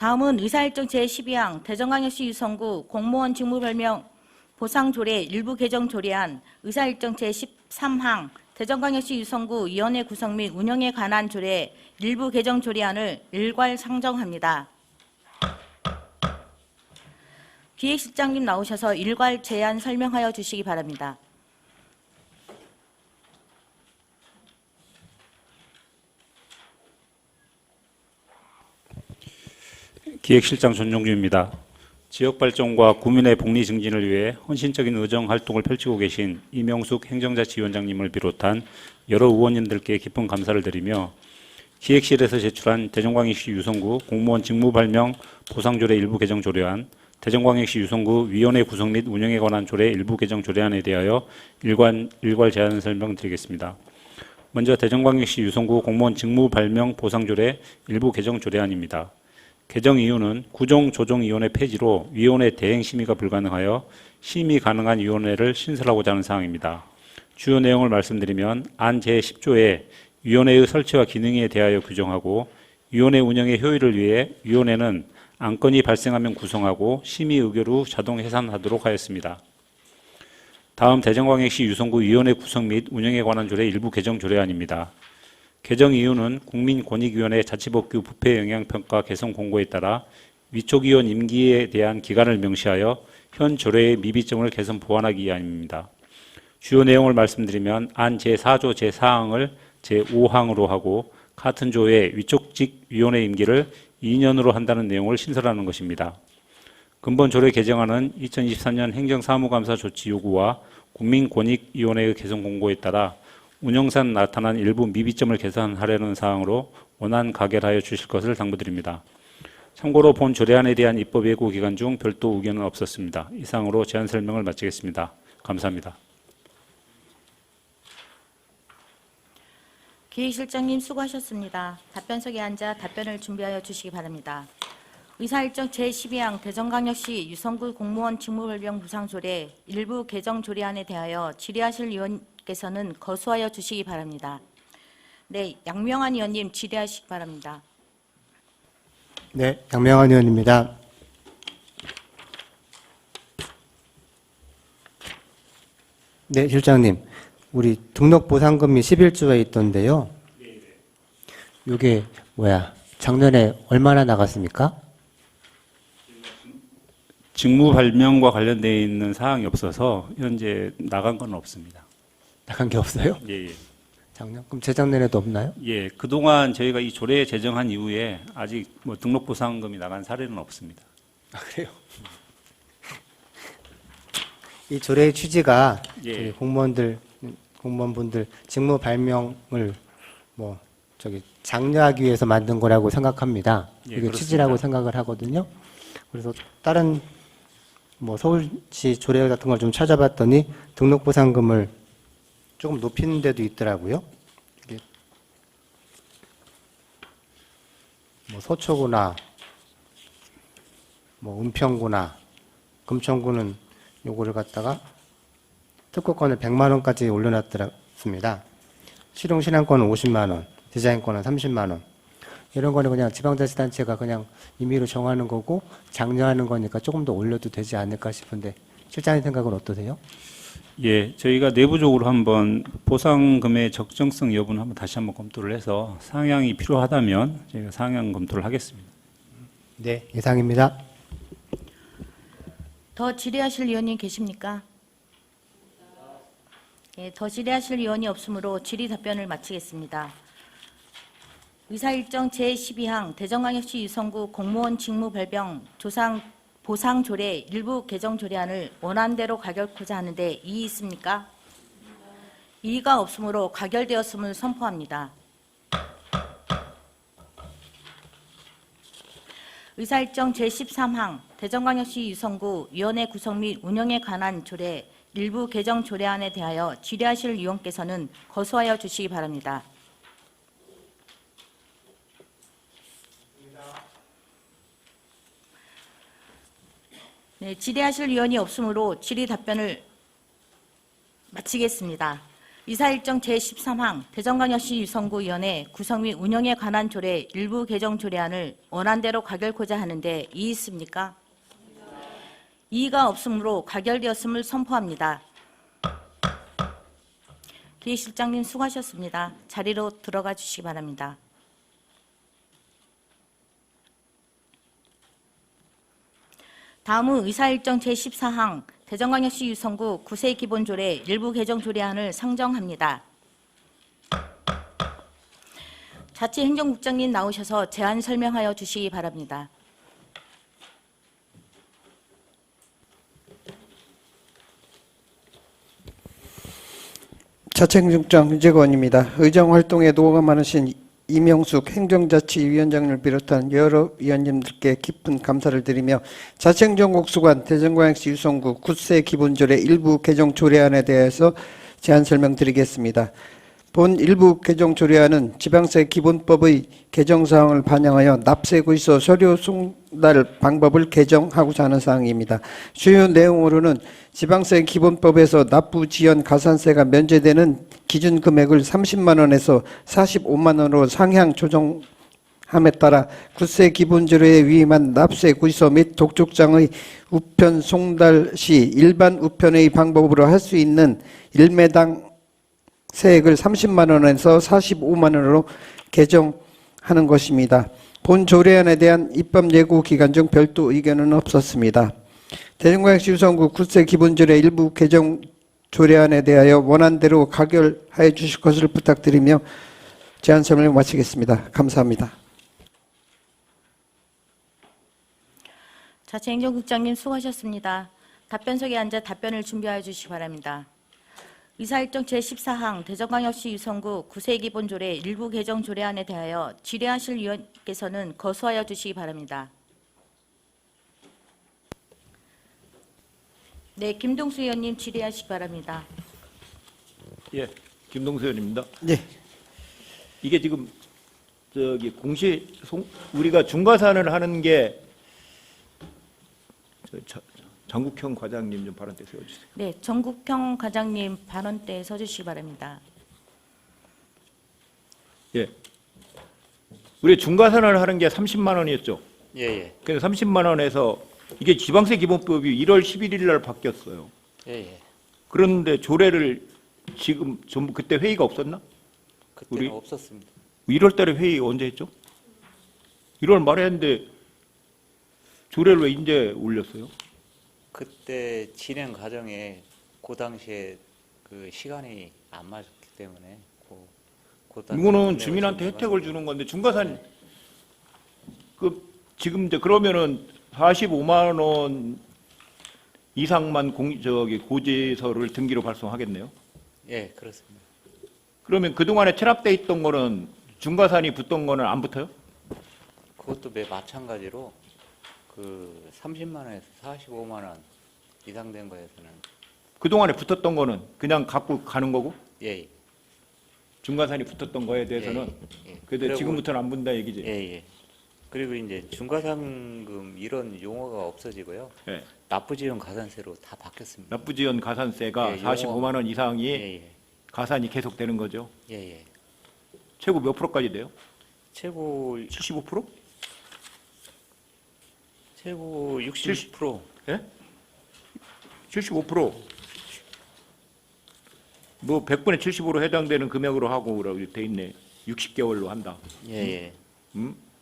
다음은 의사일정 제12항 대전광역시 유성구 공무원 직무별명 보상조례 일부 개정 조례안 의사일정 제13항 대전광역시 유성구 위원회 구성 및 운영에 관한 조례 일부 개정 조례안을 일괄 상정합니다. 기획실장님 나오셔서 일괄 제안 설명하여 주시기 바랍니다. 기획실장 전종주입니다. 지역발전과 구민의 복리 증진을 위해 헌신적인 의정 활동을 펼치고 계신 이명숙 행정자치위원장님을 비롯한 여러 의원님들께 깊은 감사를 드리며 기획실에서 제출한 대전광역시 유성구 공무원 직무발명 보상조례 일부 개정 조례안, 대전광역시 유성구 위원회 구성 및 운영에 관한 조례 일부 개정 조례안에 대하여 일괄 제안 설명드리겠습니다. 먼저 대전광역시 유성구 공무원 직무발명 보상조례 일부 개정 조례안입니다. 개정 이유는 구종조정위원회 폐지로 위원회 대행 심의가 불가능하여 심의 가능한 위원회를 신설하고자 하는 사항입니다. 주요 내용을 말씀드리면 안 제10조에 위원회의 설치와 기능에 대하여 규정하고 위원회 운영의 효율을 위해 위원회는 안건이 발생하면 구성하고 심의 의결 후 자동 해산하도록 하였습니다. 다음 대전광역시 유성구 위원회 구성 및 운영에 관한 조례 일부 개정 조례안입니다. 개정 이유는 국민권익위원회 자치법규 부패 영향평가 개선 공고에 따라 위촉위원 임기에 대한 기간을 명시하여 현 조례의 미비점을 개선 보완하기 위함입니다. 주요 내용을 말씀드리면 안 제4조 제4항을 제5항으로 하고 같은 조의 위촉직 위원회 임기를 2년으로 한다는 내용을 신설하는 것입니다. 근본 조례 개정안은 2023년 행정사무감사 조치 요구와 국민권익위원회의 개선 공고에 따라 운영상 나타난 일부 미비점을 개선하려는 사항으로 원안 가결하여 주실 것을 당부드립니다. 참고로 본 조례안에 대한 입법 예고 기간 중 별도 의견은 없었습니다. 이상으로 제안 설명을 마치겠습니다. 감사합니다. 기획실장님 수고하셨습니다. 답변석에 앉아 답변을 준비하여 주시기 바랍니다. 의사일정 제12항 대전광역시 유성구 공무원 직무별령 보상조례 일부 개정 조례안에 대하여 질의하실 의원께서는 거수하여 주시기 바랍니다. 네, 양명한 의원님 질의하시기 바랍니다. 네, 양명환 의원입니다. 네, 실장님. 우리 등록보상금이 11조에 있던데요. 이게 작년에 얼마나 나갔습니까? 직무 발명과 관련되어 있는 사항이 없어서 현재 나간 건 없습니다. 나간 게 없어요? 예, 예. 작년? 그럼 재작년에도 없나요? 예, 그동안 저희가 이 조례 제정한 이후에 아직 등록보상금이 나간 사례는 없습니다. 아, 그래요? 이 조례의 취지가 예. 공무원분들 직무 발명을 장려하기 위해서 만든 거라고 생각합니다. 예, 이게 그렇습니다. 취지라고 생각을 하거든요. 그래서 다른 서울시 조례 같은 걸 좀 찾아봤더니 등록보상금을 조금 높이는 데도 있더라고요. 이게 서초구나, 은평구나, 금천구는 요거를 갖다가 특허권을 100만 원까지 올려놨습니다. 실용신안권은 50만 원, 디자인권은 30만 원. 이런 거는 그냥 지방자치단체가 그냥 임의로 정하는 거고 장려하는 거니까 조금 더 올려도 되지 않을까 싶은데 실장님 생각은 어떠세요? 예, 저희가 내부적으로 한번 보상금의 적정성 여부는 다시 한번 검토를 해서 상향이 필요하다면 저희가 상향 검토를 하겠습니다. 네, 이상입니다. 더 질의하실 의원님 계십니까? 예, 더 질의하실 의원이 없으므로 질의 답변을 마치겠습니다. 의사일정 제12항 대전광역시 유성구 공무원 직무별령 보상조례 일부 개정 조례안을 원안대로 가결코자 하는데 이의 있습니까? 이의가 없으므로 가결되었음을 선포합니다. 의사일정 제13항 대전광역시 유성구 위원회 구성 및 운영에 관한 조례 일부 개정 조례안에 대하여 질의하실 의원께서는 거수하여 주시기 바랍니다. 네, 질의하실 의원이 없으므로 질의 답변을 마치겠습니다. 이사일정 제13항 대전광역시 유성구위원회 구성 및 운영에 관한 조례 일부 개정 조례안을 원안대로 가결코자 하는데 이의 있습니까? 이의가 없으므로 가결되었음을 선포합니다. 기획실장님 수고하셨습니다. 자리로 들어가 주시기 바랍니다. 다음은 의사일정 제14항 대전광역시 유성구 구세 기본조례 일부 개정 조례안을 상정합니다. 자치행정국장님 나오셔서 제안 설명하여 주시기 바랍니다. 자치행정국장 유재건입니다. 의정활동에 노고가 많으신 이명숙 행정자치위원장을 비롯한 여러 위원님들께 깊은 감사를 드리며 자치행정국수관 대전광역시 유성구 구세 기본조례 일부 개정 조례안에 대해서 제안 설명드리겠습니다. 본 일부 개정 조례안은 지방세 기본법의 개정사항을 반영하여 납세구의소 서류 송달 방법을 개정하고자 하는 사항입니다. 주요 내용으로는 지방세 기본법에서 납부 지연 가산세가 면제되는 기준 금액을 30만 원에서 45만 원으로 상향 조정함에 따라 구세 기본조례에 위임한 납세구의소 및 독촉장의 우편 송달 시 일반 우편의 방법으로 할 수 있는 1매당 세액을 30만 원에서 45만 원으로 개정하는 것입니다. 본 조례안에 대한 입법 예고 기간 중 별도 의견은 없었습니다. 대전광역시 유성구 구세 기본조례 일부 개정 조례안에 대하여 원안대로 가결하여 주실 것을 부탁드리며 제안 설명을 마치겠습니다. 감사합니다. 자치행정국장님 수고하셨습니다. 답변석에 앉아 답변을 준비하여 주시기 바랍니다. 의사일정 제14항 대전광역시 유성구 구세기본조례 일부 개정 조례안에 대하여 질의하실 위원께서는 거수하여 주시기 바랍니다. 네, 김동수 의원님 질의하시기 바랍니다. 예, 김동수 의원입니다. 네. 이게 지금 우리가 중과산을 하는 게 정국형 과장님 좀 발언 때 세워주세요. 네, 정국형 과장님 발언 때 서주시기 바랍니다. 예. 우리 중과산을 하는 게 30만 원이었죠. 예, 예. 그래서 30만 원에서 이게 지방세 기본법이 1월 11일 날 바뀌었어요. 예, 예. 그런데 조례를 지금 전부 그때 회의가 없었나? 그때는 우리 없었습니다. 1월 달에 회의 언제 했죠? 1월 말에 했는데 조례를 왜 이제 올렸어요? 그때 진행 과정에 그 당시에 그 시간이 안 맞았기 때문에 이거는 주민한테 혜택을 주는 건데 중과산 지금 이제 그러면은 45만 원 이상만 고지서를 등기로 발송하겠네요. 예, 그렇습니다. 그러면 그동안에 체납돼 있던 거는 중과산이 붙던 거는 안 붙어요? 그것도 마찬가지로 그 30만 원에서 45만 원 이상 된 거에서는 그동안에 붙었던 거는 그냥 갖고 가는 거고? 예. 중과산이 붙었던 거에 대해서는 근데 지금부터는 안 붙는다 얘기지? 예, 예. 그리고 이제 중과상금 이런 용어가 없어지고요. 예. 납부지원 가산세로 다 바뀌었습니다. 납부지원 가산세가 예, 45만 원 이상이 예. 가산이 계속 되는 거죠? 예. 최고 몇 프로까지 돼요? 최고 75%? 최고 60%. 예? 75%. 뭐 100분의 75로 해당되는 금액으로 하고 그러고 돼 있네. 60개월로 한다. 예.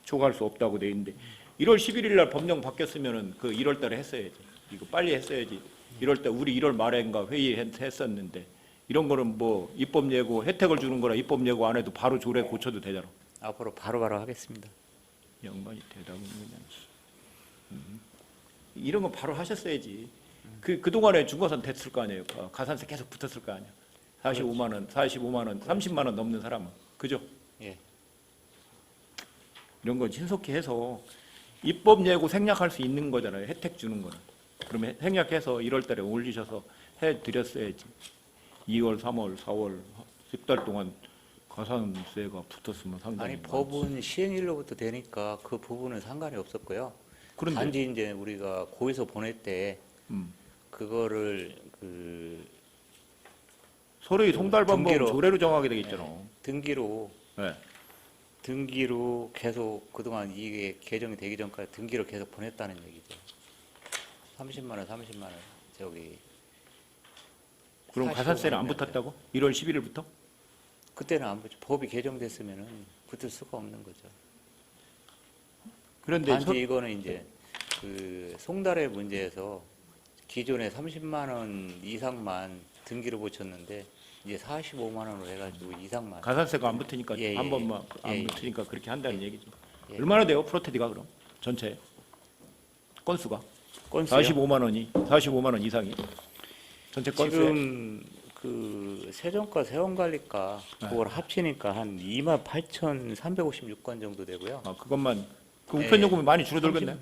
초과할 수 없다고 돼 있는데 1월 11일 날 법령 바뀌었으면은 그 1월 달에 했어야지. 이거 빨리 했어야지. 1월 달 우리 1월 말인가 회의했었는데 이런 거는 뭐 입법 예고 혜택을 주는 거라 입법 예고 안 해도 바로 조례 고쳐도 되잖아. 앞으로 바로바로 하겠습니다. 양반이 대답은 그냥 이런 거 바로 하셨어야지. 그동안에 중과산 됐을 거 아니에요. 가산세 계속 붙었을 거 아니야. 45만 원, 30만 원 넘는 사람은. 그죠? 예. 이런 거 신속히 해서 입법 예고 생략할 수 있는 거잖아요. 혜택 주는 거는. 그러면 생략해서 1월 달에 올리셔서 해드렸어야지. 2월, 3월, 4월 10달 동안 가산세가 붙었으면 상당히 아니 법은 시행일로부터 되니까 그 부분은 상관이 없었고요. 그런데 단지 이제 우리가 고에서 보낼 때 그거를 서로의 송달반법 등기로, 조례로 정하게 되겠잖아. 등기로 네. 등기로 계속 그동안 이게 개정이 되기 전까지 등기로 계속 보냈다는 얘기죠. 30만 원, 30만 원 저기. 그럼 가산세는 안 붙었다고? 1월 11일부터? 그때는 안 붙죠. 법이 개정됐으면은 붙을 수가 없는 거죠. 그런데 단지 이거는 이제 그 송달의 문제에서 기존에 30만 원 이상만 등기로 붙였는데 이제 45만 원으로 해가지고 이상만 가산세가 안 붙으니까 예, 한 예, 번만 안 예, 붙으니까 그렇게 한다는 얘기죠. 예. 얼마나 돼요? 프로테디가 그럼 전체 건수가 건수요? 45만 원 이상이 전체 건수에 지금 그 세정과 세원관리과 그걸 합치니까 한 28,356건 정도 되고요. 아, 그것만 그 우편 요금이 많이 줄어들겠네.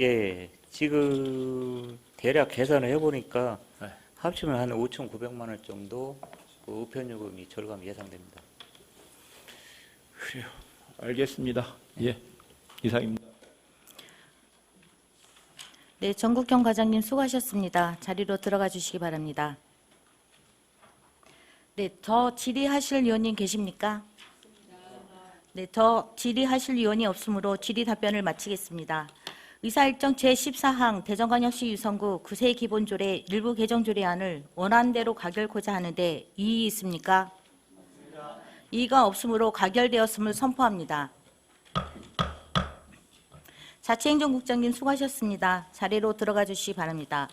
예, 지금 대략 계산을 해보니까 네. 합치면 한 5,900만 원 정도 그 우편 요금이 절감이 예상됩니다. 그래요. 알겠습니다. 예, 이상입니다. 네, 정국형 과장님 수고하셨습니다. 자리로 들어가 주시기 바랍니다. 네, 더 질의하실 의원님 계십니까? 네, 더 질의하실 의원이 없으므로 질의 답변을 마치겠습니다. 의사일정 제14항 대전광역시 유성구 구세 기본조례 일부 개정 조례안을 원안대로 가결코자 하는데 이의 있습니까? 이의가 없으므로 가결되었음을 선포합니다. 자치행정국장님 수고하셨습니다. 자리로 들어가 주시기 바랍니다.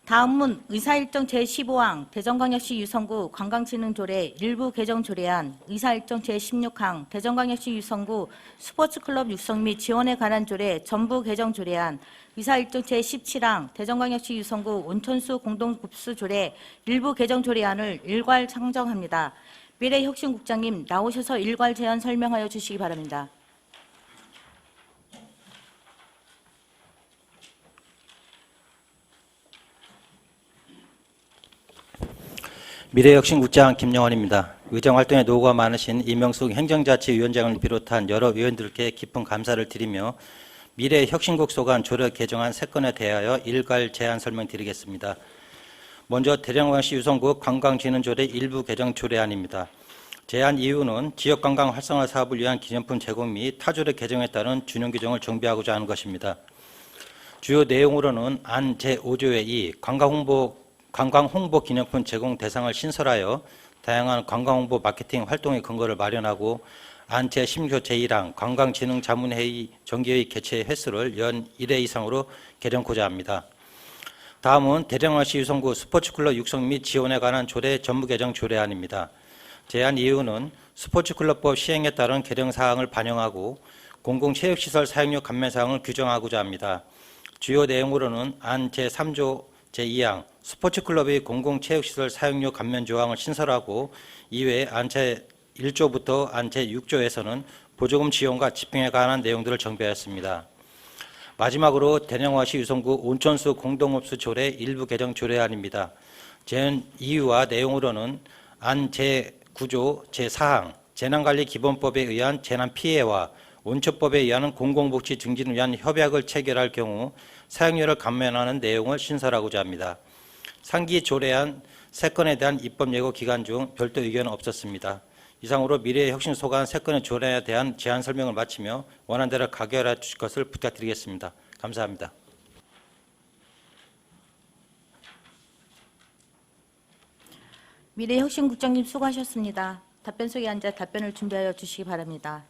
다음은 의사일정 제15항 대전광역시 유성구 관광진흥조례 일부 개정 조례안, 의사일정 제16항 대전광역시 유성구 스포츠클럽 육성 및 지원에 관한 조례 전부 개정 조례안, 의사일정 제17항 대전광역시 유성구 온천수 공동급수 조례 일부 개정 조례안을 일괄 상정합니다. 미래혁신국장님 나오셔서 일괄 제안 설명하여 주시기 바랍니다. 미래혁신국장 김영환입니다. 의정활동에 노고가 많으신 이명숙 행정자치위원장을 비롯한 여러 의원들께 깊은 감사를 드리며 미래혁신국 소관 조례 개정안 3건에 대하여 일괄 제안 설명드리겠습니다. 먼저 대전광역시 유성구 관광진흥조례 일부 개정 조례안입니다. 제안 이유는 지역관광 활성화 사업을 위한 기념품 제공 및 타조례 개정에 따른 준용 규정을 정비하고자 하는 것입니다. 주요 내용으로는 안 제5조의 2 관광홍보 기념품 제공 대상을 신설하여 다양한 관광홍보 마케팅 활동의 근거를 마련하고 안 제16조 제1항 관광진흥자문회의 정기회의 개최 횟수를 연 1회 이상으로 개정코자 합니다. 다음은 대전광역시 유성구 스포츠클럽 육성 및 지원에 관한 조례 전부 개정 조례안입니다. 제안 이유는 스포츠클럽법 시행에 따른 개정사항을 반영하고 공공체육시설 사용료 감면사항을 규정하고자 합니다. 주요 내용으로는 안 제3조 제2항 스포츠클럽의 공공체육시설 사용료 감면 조항을 신설하고 이외에 안 제1조부터 안 제6조에서는 보조금 지원과 집행에 관한 내용들을 정비하였습니다. 마지막으로 대전광역시 유성구 온천수 공동업수 조례 일부 개정 조례안입니다. 제안 이유와 내용으로는 안 제9조 제4항 재난관리기본법에 의한 재난피해와 온천법에 의한 공공복지 증진을 위한 협약을 체결할 경우 사용료를 감면하는 내용을 신설하고자 합니다. 상기 조례안 3건에 대한 입법 예고 기간 중 별도 의견은 없었습니다. 이상으로 미래혁신소관 3건의 조례에 대한 제안 설명을 마치며 원안대로 가결해 주실 것을 부탁드리겠습니다. 감사합니다. 미래혁신국장님 수고하셨습니다. 답변석에 앉아 답변을 준비하여 주시기 바랍니다.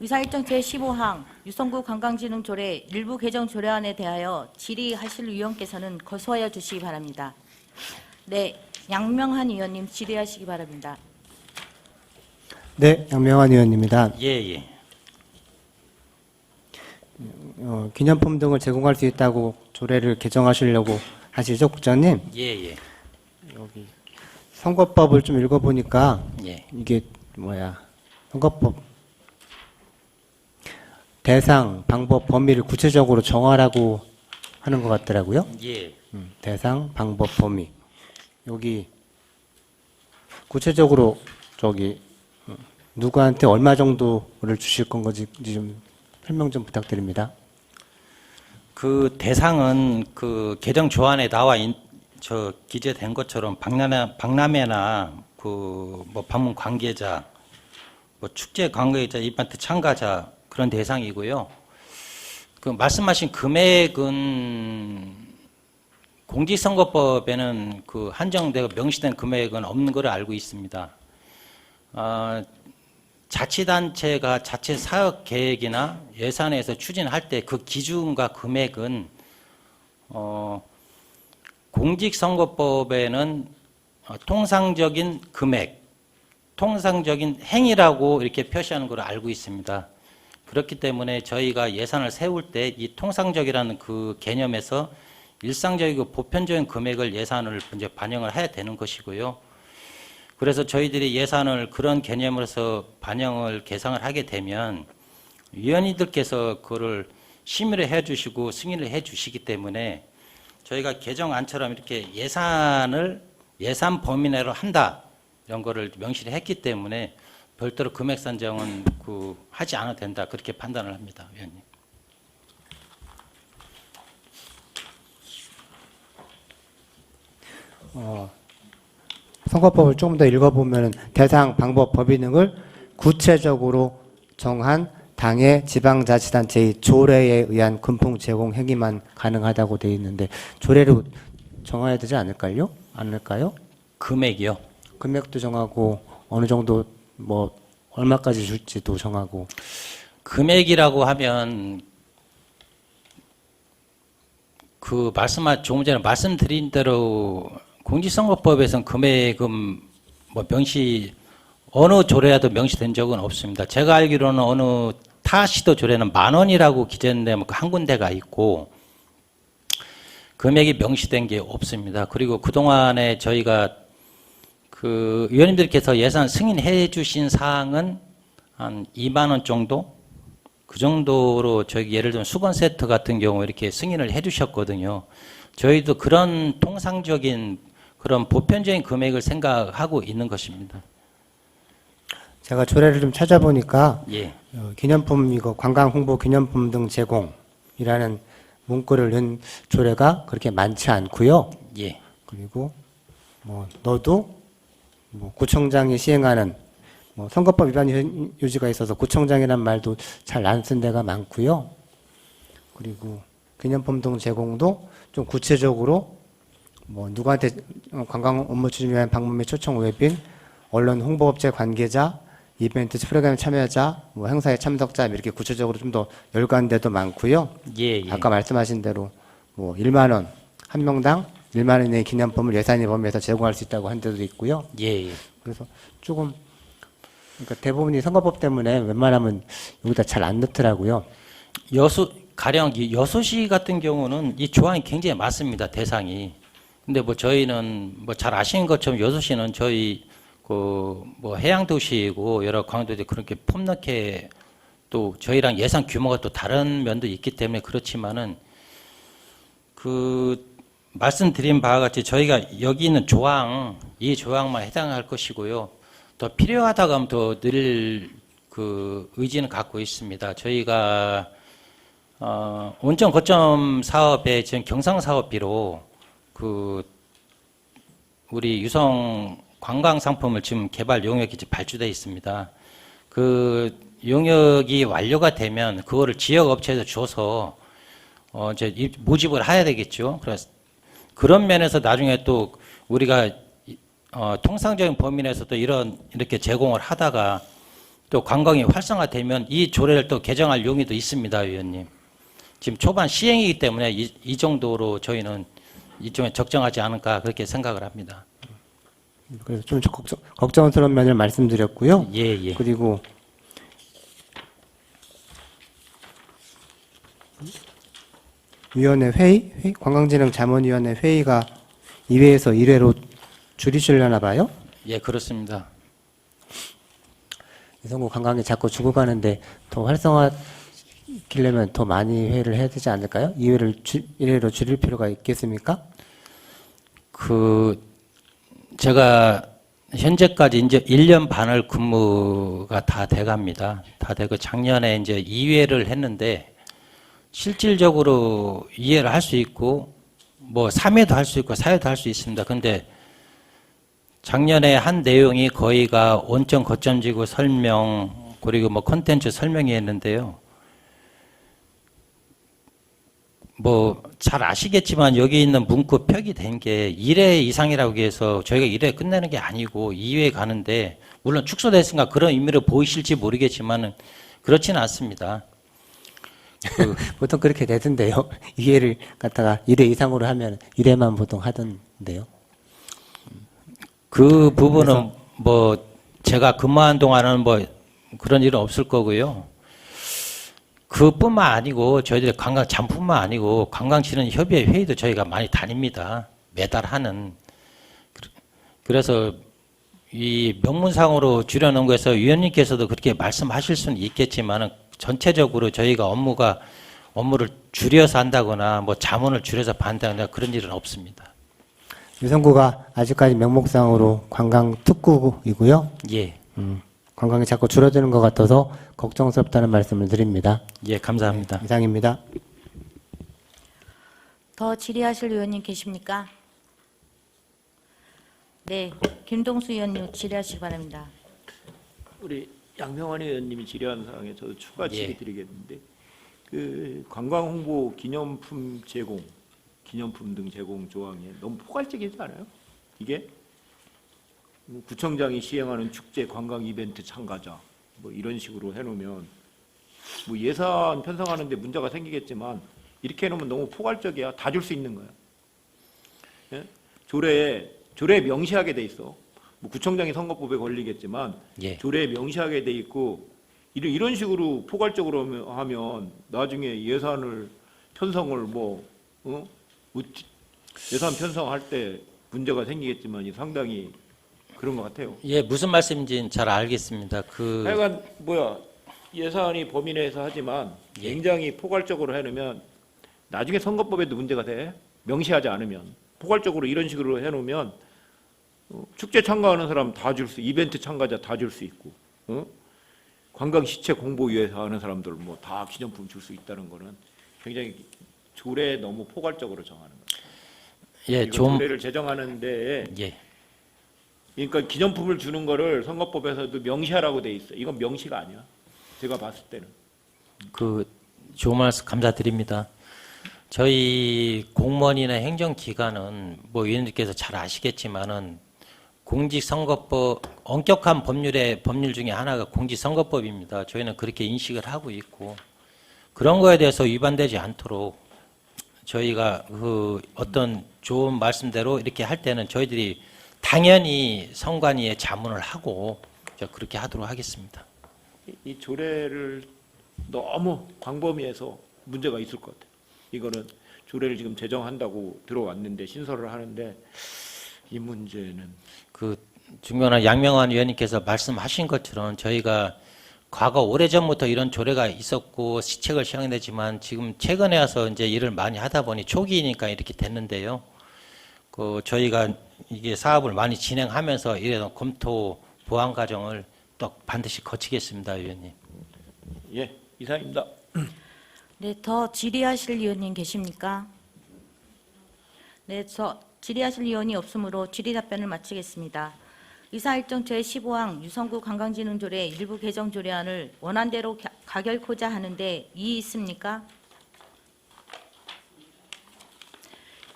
의사일정 제15항 유성구 관광진흥조례 일부 개정 조례안에 대하여 질의하실 위원께서는 거수하여 주시기 바랍니다. 네, 양명한 의원님 질의하시기 바랍니다. 네, 양명환 의원입니다. 예. 기념품 등을 제공할 수 있다고 조례를 개정하시려고 하시죠, 국장님? 예. 여기 선거법을 좀 읽어보니까 예. 이게 선거법 대상, 방법, 범위를 구체적으로 정하라고 하는 것 같더라고요. 예. 대상, 방법, 범위. 여기 구체적으로 누구한테 얼마 정도를 주실 건지 좀 설명 좀 부탁드립니다. 그 대상은 그 개정 조안에 나와 기재된 것처럼 박람회나 방문 관계자, 축제 관계자, 이벤트 참가자 그런 대상이고요. 그 말씀하신 금액은 공직선거법에는 그 한정되고 명시된 금액은 없는 걸로 알고 있습니다. 자치단체가 자체 사업 계획이나 예산에서 추진할 때 그 기준과 금액은 공직선거법에는 통상적인 금액, 통상적인 행위라고 이렇게 표시하는 걸로 알고 있습니다. 그렇기 때문에 저희가 예산을 세울 때 이 통상적이라는 그 개념에서 일상적이고 보편적인 금액을 예산을 이제 반영을 해야 되는 것이고요. 그래서 저희들이 예산을 그런 개념으로서 반영을 계상을 하게 되면 위원님들께서 그거를 심의를 해 주시고 승인을 해 주시기 때문에 저희가 개정안처럼 이렇게 예산 범위 내로 한다 이런 거를 명시를 했기 때문에 별도로 금액 산정은 하지 않아도 된다 그렇게 판단을 합니다, 위원님. 선거법을 조금 더 읽어보면 대상, 방법, 범위 등을 구체적으로 정한 당의 지방자치단체의 조례에 의한 금품 제공 행위만 가능하다고 되어 있는데 조례로 정해야 되지 않을까요? 금액이요? 금액도 정하고 어느 정도 얼마까지 줄지도 정하고. 금액이라고 하면 조금 전에 말씀드린 대로 공직선거법에서는 금액은 명시 어느 조례라도 명시된 적은 없습니다. 제가 알기로는 어느 타 시도 조례는 10,000원이라고 기재했는데 한 군데가 있고 금액이 명시된 게 없습니다. 그리고 그동안에 저희가 의원님들께서 예산 승인해 주신 사항은 한 2만 원 정도? 그 정도로 저희 예를 들면 수건 세트 같은 경우 이렇게 승인을 해 주셨거든요. 저희도 그런 통상적인 그런 보편적인 금액을 생각하고 있는 것입니다. 제가 조례를 좀 찾아보니까 예. 기념품 이거 관광 홍보 기념품 등 제공이라는 문구를 넣은 조례가 그렇게 많지 않고요. 예. 그리고 뭐 너도 뭐 구청장이 시행하는 뭐 선거법 위반 요지가 있어서 구청장이란 말도 잘 안 쓴 데가 많고요. 그리고 기념품 등 제공도 좀 구체적으로 뭐 누구한테 관광 업무 추진 위한 방문 및 초청 외빈, 언론 홍보업체 관계자, 이벤트 프로그램 참여자, 뭐 행사에 참석자 이렇게 구체적으로 좀 더 열거한 데도 많고요. 예, 예. 아까 말씀하신 대로 뭐 1만 원, 한 명당 1만 원 이내의 기념품을 예산이 범위에서 제공할 수 있다고 한 데도 있고요. 예, 예. 그래서 조금 그러니까 대부분이 선거법 때문에 웬만하면 여기다 잘 안 넣더라고요. 가령 이 여수시 같은 경우는 이 조항이 굉장히 많습니다. 대상이. 근데 뭐 저희는 뭐 잘 아시는 것처럼 여수시는 저희 그 뭐 해양 도시이고 여러 광도들이 그렇게 폭넓게 또 저희랑 예산 규모가 또 다른 면도 있기 때문에 그렇지만은 그 말씀드린 바와 같이 저희가 여기 있는 조항, 이 조항만 해당할 것이고요. 더 필요하다고 하면 더 늘 그 의지는 갖고 있습니다. 저희가 온천 거점 사업의 지금 경상 사업비로 그 우리 유성 관광 상품을 지금 개발 용역이 발주돼 있습니다. 그 용역이 완료가 되면 그거를 지역 업체에서 줘서 이제 모집을 해야 되겠죠. 그래서 그런 면에서 나중에 또 우리가 통상적인 범위 내에서도 이렇게 제공을 하다가 또 관광이 활성화되면 이 조례를 또 개정할 용의도 있습니다, 위원님. 지금 초반 시행이기 때문에 이 정도로 저희는 이쪽에 적정하지 않을까 그렇게 생각을 합니다. 그래서 좀 걱정스러운 면을 말씀드렸고요. 예, 예. 그리고 위원회 회의, 관광진흥자문위원회 회의가 2회에서 1회로 줄이시려나 봐요? 예, 그렇습니다. 유성구 관광이 자꾸 죽어가는데 더 활성화시키려면 더 많이 회의를 해야 되지 않을까요? 2회를 1회로 줄일 필요가 있겠습니까? 제가 현재까지 이제 1년 반을 근무가 다 돼갑니다. 다 되고 작년에 이제 2회를 했는데 실질적으로 2회를 할 수 있고 뭐 3회도 할 수 있고 4회도 할 수 있습니다. 근데 작년에 한 내용이 거의가 온천 거점지구 설명 그리고 뭐 콘텐츠 설명이었는데요. 뭐 잘 아시겠지만 여기 있는 문구 표기된 게 1회 이상이라고 해서 저희가 1회 끝내는 게 아니고 2회 가는데 물론 축소됐으니까 그런 의미로 보이실지 모르겠지만은 그렇지는 않습니다. 보통 그렇게 되던데요. 2회를 갖다가 1회 이상으로 하면 1회만 보통 하던데요. 그 부분은 뭐 제가 근무한 동안은 뭐 그런 일은 없을 거고요. 그뿐만 아니고 저희들이 관광 잠뿐만 아니고 관광진흥협의회 회의도 저희가 많이 다닙니다. 매달 하는. 그래서 이 명문상으로 줄여놓은 거에서 위원님께서도 그렇게 말씀하실 수는 있겠지만은 전체적으로 저희가 업무를 줄여서 한다거나 뭐 자문을 줄여서 반다거나 그런 일은 없습니다. 유성구가 아직까지 명목상으로 관광 특구이고요. 예. 관광이 자꾸 줄어드는 것 같아서 걱정스럽다는 말씀을 드립니다. 예, 감사합니다. 네, 이상입니다. 더 질의하실 의원님 계십니까? 네, 김동수 의원님 질의하시기 바랍니다. 우리 양명환 의원님이 질의한 사항에 저도 추가 질의 예. 드리겠는데 그 관광 홍보 기념품 등 제공 조항에 너무 포괄적이지 않아요? 이게 구청장이 시행하는 축제 관광 이벤트 참가자 뭐 이런 식으로 해놓으면 뭐 예산 편성하는데 문제가 생기겠지만 이렇게 해놓으면 너무 포괄적이야. 다 줄 수 있는 거야. 예? 조례에 명시하게 돼 있어. 뭐 구청장이 선거법에 걸리겠지만 예. 조례에 명시하게 돼 있고 이런 식으로 포괄적으로 하면 나중에 예산을 편성을 예산 편성할 때 문제가 생기겠지만 상당히 그런 것 같아요. 예, 무슨 말씀인지는 잘 알겠습니다. 하여간 예산이 범위 내에서 하지만 굉장히 포괄적으로 해놓으면 나중에 선거법에도 문제가 돼. 명시하지 않으면 포괄적으로 이런 식으로 해놓으면 축제 참가하는 사람 다 줄 수, 이벤트 참가자 다 줄 수 있고 관광 시체 공보 위해서 하는 사람들 뭐 다 기념품 줄 수 있다는 거는 굉장히 조례에 너무 포괄적으로 정하는 거예요. 예, 이거 좀 조례를 제정하는데 예. 그러니까 기념품을 주는 거를 선거법에서도 명시하라고 돼 있어. 이건 명시가 아니야. 제가 봤을 때는. 그 좋은 말씀 감사드립니다. 저희 공무원이나 행정기관은 뭐 위원님께서 잘 아시겠지만은 공직선거법 엄격한 법률 중에 하나가 공직선거법입니다. 저희는 그렇게 인식을 하고 있고 그런 거에 대해서 위반되지 않도록 저희가 그 어떤 좋은 말씀대로 이렇게 할 때는 저희들이 당연히 선관위에 자문을 하고 그렇게 하도록 하겠습니다. 이 조례를 너무 광범위해서 문제가 있을 것 같아요. 이거는 조례를 지금 제정한다고 들어왔는데 신설을 하는데 이 문제는 그 중요한 양명환 위원님께서 말씀하신 것처럼 저희가 과거 오래전부터 이런 조례가 있었고 시책을 시행되지만 지금 최근에 와서 이제 일을 많이 하다 보니 초기이니까 이렇게 됐는데요. 그 저희가 이게 사업을 많이 진행하면서 이래서 검토 보완 과정을 또 반드시 거치겠습니다, 위원님. 예, 이상입니다. 네, 더 질의하실 위원님 계십니까? 네, 질의하실 위원이 없으므로 질의 답변을 마치겠습니다. 의사일정 제15항 유성구 관광진흥조례 일부 개정 조례안을 원안대로 가결코자 하는데 이의 있습니까?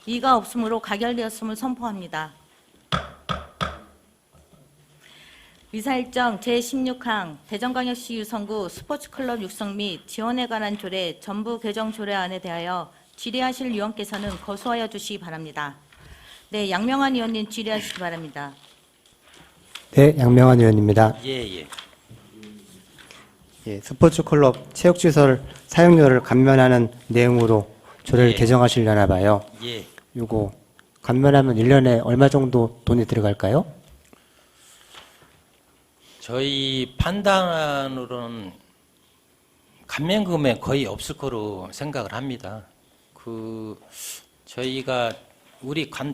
이의가 없으므로 가결되었음을 선포합니다. 의사일정 제16항 대전광역시 유성구 스포츠클럽 육성 및 지원에 관한 조례 전부 개정 조례안에 대하여 질의하실 위원께서는 거수하여 주시기 바랍니다. 네, 양명환 의원님 질의하시기 바랍니다. 네, 양명환 의원입니다. 예. 예, 스포츠 클럽 체육시설 사용료를 감면하는 내용으로 조례를 예. 개정하시려나 봐요. 예. 요거 감면하면 1년에 얼마 정도 돈이 들어갈까요? 저희 판단으로는 감면 금액 거의 없을 거로 생각을 합니다. 그 저희가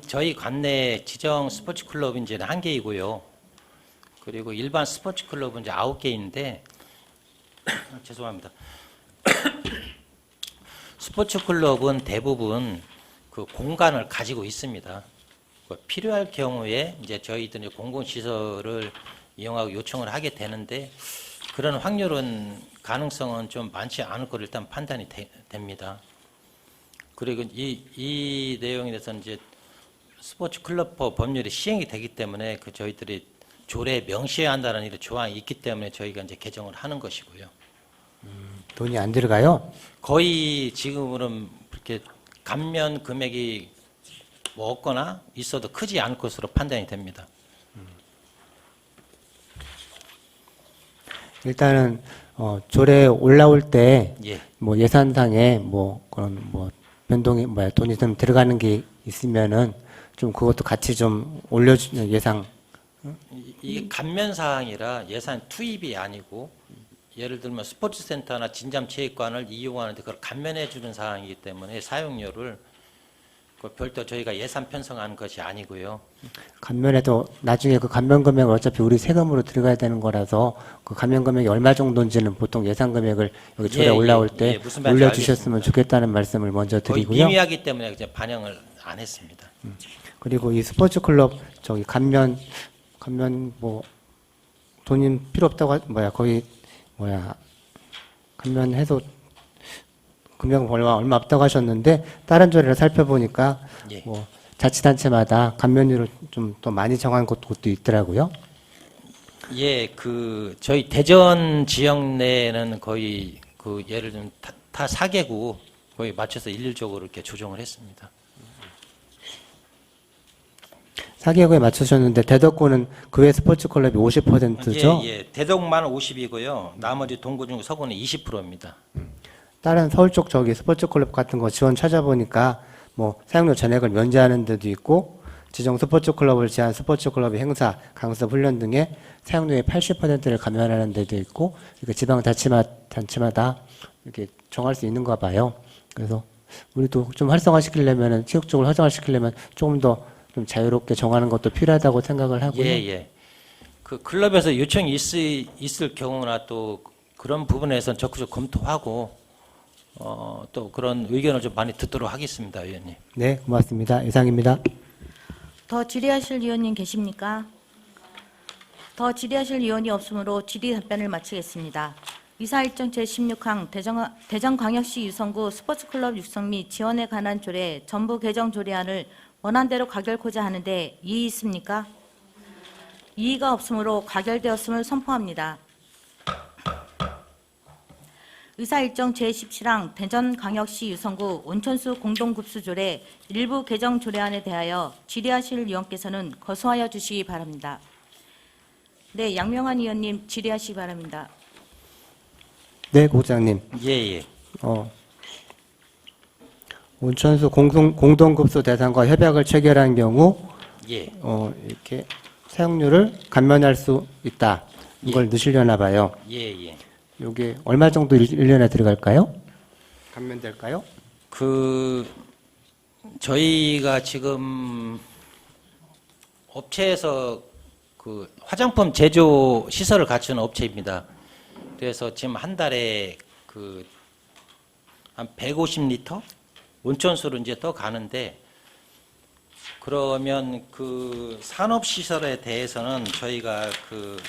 저희 관내 지정 스포츠 클럽은 이제 1개이고요. 그리고 일반 스포츠 클럽은 이제 9개인데 죄송합니다. 스포츠 클럽은 대부분 그 공간을 가지고 있습니다. 필요할 경우에 이제 저희들이 공공시설을 이용하고 요청을 하게 되는데 그런 확률은 가능성은 좀 많지 않을 거로 일단 판단이 됩니다. 그리고 이 내용에 대해서는 이제 스포츠 클럽법 법률이 시행이 되기 때문에 그 저희들이 조례에 명시해야 한다는 이런 조항이 있기 때문에 저희가 이제 개정을 하는 것이고요. 돈이 안 들어가요? 거의 지금은 그렇게 감면 금액이 뭐 없거나 있어도 크지 않을 것으로 판단이 됩니다. 일단은 조례 올라올 때 예. 뭐 예산상에 뭐 그런 뭐 변동이 돈이 좀 들어가는 게 있으면은 좀 그것도 같이 좀 올려주는 예상. 이게 감면 사항이라 예산 투입이 아니고 예를 들면 스포츠센터나 진잠체육관을 이용하는데 그걸 감면해 주는 사항이기 때문에 사용료를 별도 저희가 예산 편성하는 것이 아니고요. 감면해도 나중에 그 감면 금액을 어차피 우리 세금으로 들어가야 되는 거라서 그 감면 금액이 얼마 정도인지는 보통 예산 금액을 여기 조례 올라올 때 무슨 말인지 올려주셨으면 좋겠다는 말씀을 먼저 거의 드리고요. 미미하기 때문에 이제 반영을 안 했습니다. 그리고 이 스포츠 클럽 감면 뭐 돈이 필요 없다고 감면해도 금액은 얼마 없다고 하셨는데 다른 조례를 살펴보니까 예. 뭐 자치단체마다 감면율을 좀 더 많이 정한 곳도 있더라고요. 예, 그 저희 대전 지역 내에는 거의 그 예를 들면 다 4개국 거의 맞춰서 일률적으로 이렇게 조정을 했습니다. 4개국에 맞추셨는데 대덕구는 그 외 스포츠 클럽이 50%죠? 예. 대덕만 50이고요. 나머지 동구 중구 서구는 20%입니다. 다른 서울 쪽 스포츠 클럽 같은 거 지원 찾아보니까 뭐 사용료 전액을 면제하는 데도 있고 지정 스포츠 클럽을 제한 스포츠 클럽의 행사, 강습, 훈련 등의 사용료의 80%를 감면하는 데도 있고 지방 단체마다 이렇게 정할 수 있는가 봐요. 그래서 우리도 좀 활성화시키려면 체육적으로 활성화시키려면 조금 더 좀 자유롭게 정하는 것도 필요하다고 생각을 하고요. 예. 그 클럽에서 요청이 있을 경우나 또 그런 부분에서는 적극적으로 검토하고 또 그런 의견을 좀 많이 듣도록 하겠습니다, 의원님. 네, 고맙습니다. 이상입니다. 더 질의하실 의원님 계십니까? 더 질의하실 의원이 없으므로 질의 답변을 마치겠습니다. 이사 일정 제16항 대전광역시 유성구 스포츠클럽 육성 및 지원에 관한 조례 전부 개정 조례안을 원안대로 가결코자 하는데 이의 있습니까? 이의가 없으므로 가결되었음을 선포합니다. 의사 일정 제17항 대전광역시 유성구 온천수 공동급수조례 일부 개정 조례안에 대하여 질의하실 의원께서는 거수하여 주시기 바랍니다. 네, 양명환 의원님 질의하시기 바랍니다. 네, 국장님. 예. 온천수 공동급수 대상과 협약을 체결한 경우 예. 이렇게 사용료를 감면할 수 있다. 이걸 넣으시려나 봐요. 예. 이게 얼마 정도 1년에 들어갈까요? 감면될까요? 저희가 지금 업체에서 그 화장품 제조 시설을 갖추는 업체입니다. 그래서 지금 한 달에 한 150리터 온천수로 이제 더 가는데, 그러면 그 산업시설에 대해서는 저희가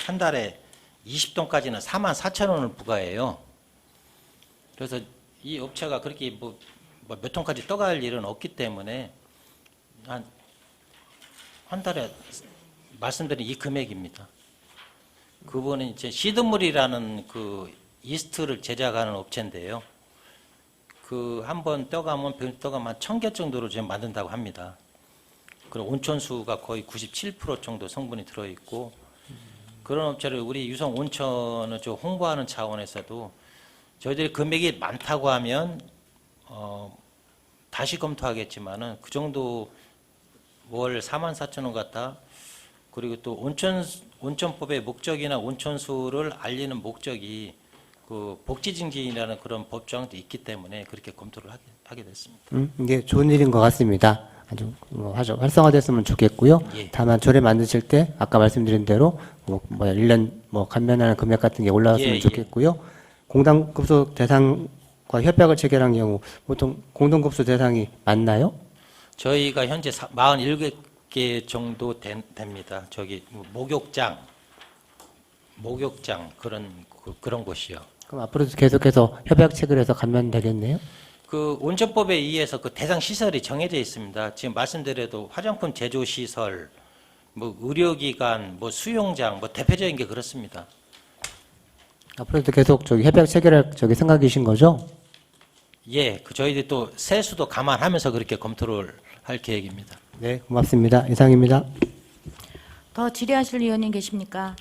한 달에 20톤까지는 44,000원을 부과해요. 그래서 이 업체가 그렇게 뭐 몇 톤까지 떠갈 일은 없기 때문에 한 달에 말씀드린 이 금액입니다. 그분은 이제 시드물이라는 그 이스트를 제작하는 업체인데요. 한 번 떠가면 한 1,000개 정도로 지금 만든다고 합니다. 그리고 온천수가 거의 97% 정도 성분이 들어있고, 그런 업체를 우리 유성 온천을 좀 홍보하는 차원에서도 저희들이 금액이 많다고 하면 다시 검토하겠지만은 그 정도 월 44,000원 갖다, 그리고 또 온천법의 목적이나 온천수를 알리는 목적이 그 복지증진이라는 그런 법조항도 있기 때문에 그렇게 검토를 하게 됐습니다. 이게 좋은 일인 것 같습니다. 아주 활성화됐으면 좋겠고요. 예. 다만 조례 만드실 때 아까 말씀드린 대로 1년 감면하는 금액 같은 게 올라왔으면 좋겠고요. 공동급수 대상과 협약을 체결한 경우 보통 공동급수 대상이 많나요? 저희가 현재 47개 정도 됩니다. 목욕장 그런 곳이요. 그럼 앞으로도 계속해서 협약 체결해서 감면되겠네요? 그 온천법에 의해서 그 대상 시설이 정해져 있습니다. 지금 말씀드려도 화장품 제조 시설, 뭐 의료기관, 뭐 수영장, 뭐 대표적인 게 그렇습니다. 앞으로도 계속 협약 체결할 생각이신 거죠? 예, 저희들이 또 세수도 감안하면서 그렇게 검토를 할 계획입니다. 네, 고맙습니다. 이상입니다. 더 질의하실 의원님 계십니까?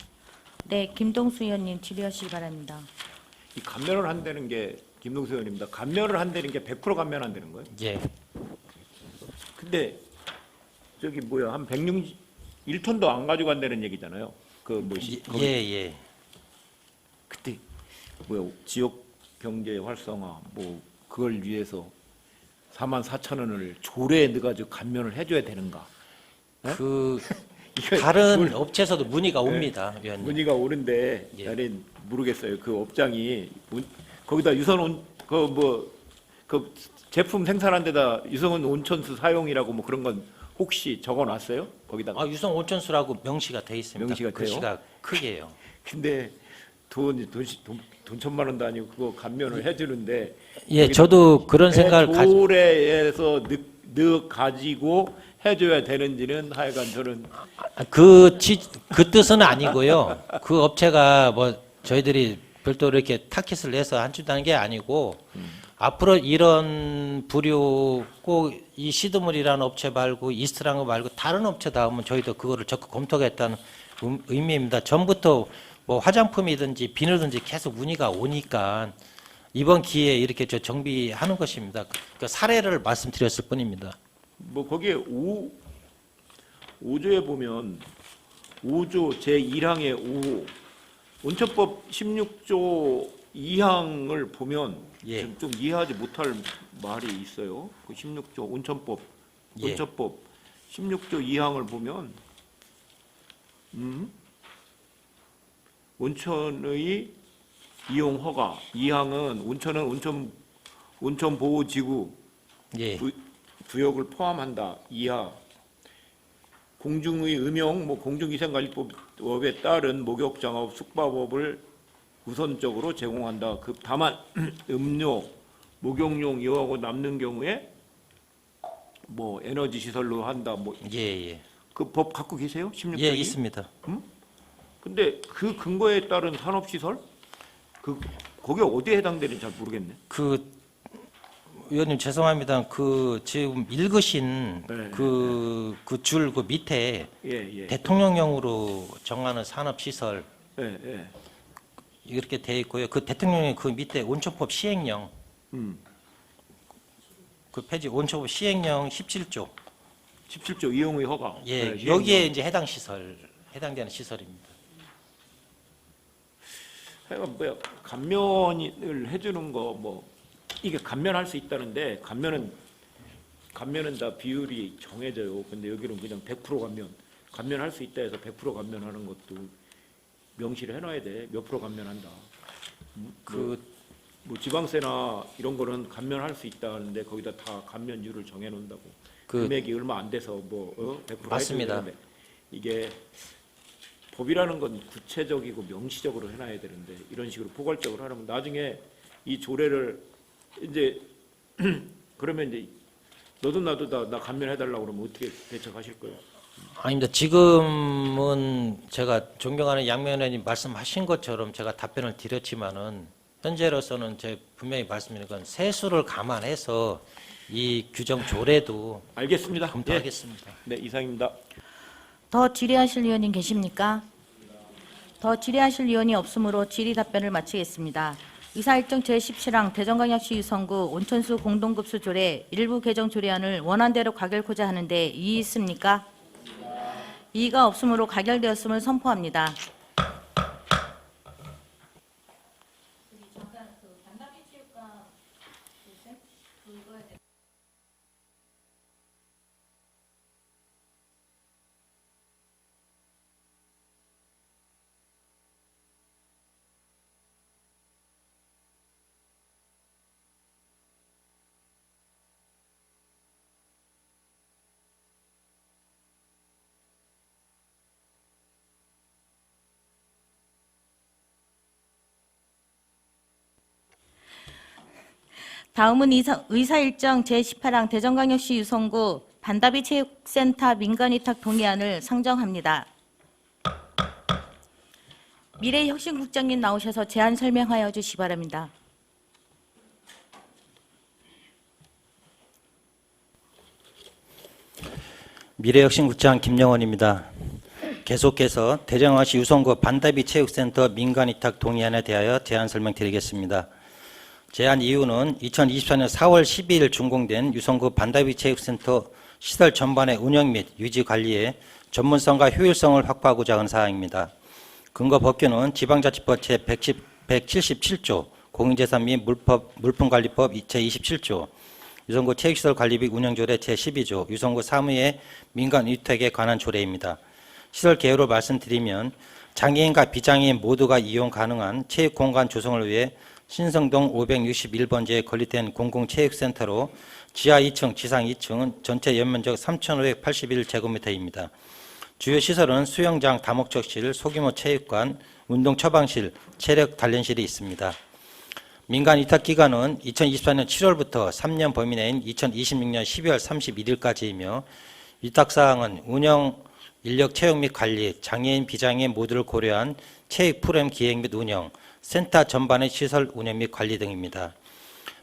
네, 김동수 의원님 질의하시기 바랍니다. 이 감면을 한다는 게 김동수 의원입니다. 감면을 한다는 게 100% 감면한다는 거예요? 예. 근데 한 101톤도 안 가져간다는 얘기잖아요. 예. 그때 지역 경제 활성화 그걸 위해서 44,000원을 조례에 넣어가지고 감면을 해줘야 되는가? 다른 업체에서도 문의가 옵니다, 위원님. 문의가 오는데 나는 모르겠어요. 그 업장이 거기다 유선 제품 생산한 데다 유성 온천수 사용이라고 뭐 그런 건 혹시 적어놨어요? 거기다가? 유성 온천수라고 명시가 돼 있습니다. 명시가 돼요? 글씨가 크게요. 근데 돈 1,000만 원도 아니고 그거 감면을 해주는데. 예, 저도 그런 생각을 조례에서 넣어 가지고 해줘야 되는지는 하여간 저는 그 뜻은 아니고요. 그 업체가 저희들이 별도로 이렇게 타깃을 내서 한준다는 게 아니고, 앞으로 이런 부류 꼭 이 시드물이라는 업체 말고 이스트라는 거 말고 다른 업체 나오면 저희도 그거를 적극 검토하겠다는 의미입니다. 전부터 화장품이든지 비누든지 계속 문의가 오니까 이번 기회에 이렇게 정비하는 것입니다. 그 사례를 말씀드렸을 뿐입니다. 거기에 5조에 보면 5조 제1항의 5 온천법 16조 2항을 보면 좀 이해하지 못할 말이 있어요. 그 16조 온천법 16조 2항을 보면 온천의 이용 허가 2항은 온천은 온천 보호 지구 예. 구역을 포함한다. 2하 공중의 음용 공중위생관리법에 따른 목욕 장업 숙박업을 우선적으로 제공한다. 다만 음료 목욕용 이용하고 남는 경우에 뭐 에너지 시설로 한다. 예. 그 법 갖고 계세요? 16조기? 예, 있습니다. 근데 그 근거에 따른 산업 시설 거기 어디에 해당되는지 잘 모르겠네. 의원님 죄송합니다. 지금 읽으신 네. 그 줄 밑에 예. 대통령령으로 정하는 산업 시설 예. 이렇게 돼 있고요. 그 대통령령 그 밑에 온천법 시행령 그 페이지 온천법 시행령 17조 17조 이용의 허가. 예, 네, 여기에 이제 해당되는 시설입니다. 하여간 감면을 해주는 거 이게 감면할 수 있다는데 감면은 다 비율이 정해져요. 근데 여기는 그냥 100% 감면할 수 있다 해서 100% 감면하는 것도 명시를 해놔야 돼. 몇 프로 감면한다. 지방세나 이런 거는 감면할 수 있다는데 거기다 다 감면율을 정해놓는다고. 금액이 얼마 안 돼서 100% 맞습니다. 해주는데 이게 법이라는 건 구체적이고 명시적으로 해놔야 되는데 이런 식으로 포괄적으로 하면 나중에 이 조례를 이제 그러면 이제 너도 나도 나 감면해달라고 그러면 어떻게 대처하실 거예요? 아닙니다. 지금은 제가 존경하는 양면 의원님 말씀하신 것처럼 제가 답변을 드렸지만은 현재로서는 제 분명히 말씀드린 건 세수를 감안해서 이 규정 조례도 알겠습니다. 검토하겠습니다. 네, 이상입니다. 더 질의하실 의원님 계십니까? 더 질의하실 의원이 없으므로 질의 답변을 마치겠습니다. 의사일정 제17항 대전광역시 유성구 온천수 공동급수 조례 일부 개정 조례안을 원안대로 가결코자 하는데 이의 있습니까? 이의가 없으므로 가결되었음을 선포합니다. 다음은 의사일정 제18항 대전광역시 유성구 반다비 체육센터 민간위탁 동의안을 상정합니다. 미래혁신국장님 나오셔서 제안 설명하여 주시기 바랍니다. 미래혁신국장 김영원입니다. 계속해서 대전광역시 유성구 반다비 체육센터 민간위탁 동의안에 대하여 제안 설명드리겠습니다. 제안 이유는 2024년 4월 12일 준공된 유성구 반다비 체육센터 시설 전반의 운영 및 유지 관리에 전문성과 효율성을 확보하고자 하는 사항입니다. 근거 법규는 지방자치법 제177조, 공인재산 및 물품관리법 제27조, 유성구 체육시설 관리 및 운영조례 제12조, 유성구 사무의 민간위탁에 관한 조례입니다. 시설 개요를 말씀드리면 장애인과 비장애인 모두가 이용 가능한 체육공간 조성을 위해 신성동 561번지에 건립된 공공체육센터로 지하 2층, 지상 2층은 전체 연면적 3,581제곱미터입니다. 주요 시설은 수영장, 다목적실, 소규모 체육관, 운동 처방실, 체력 단련실이 있습니다. 민간 위탁 기간은 2024년 7월부터 3년 범위 내인 2026년 12월 31일까지이며 위탁 사항은 운영, 인력 채용 및 관리, 장애인, 비장애인 모두를 고려한 체육 프로그램 기획 및 운영, 센터 전반의 시설 운영 및 관리 등입니다.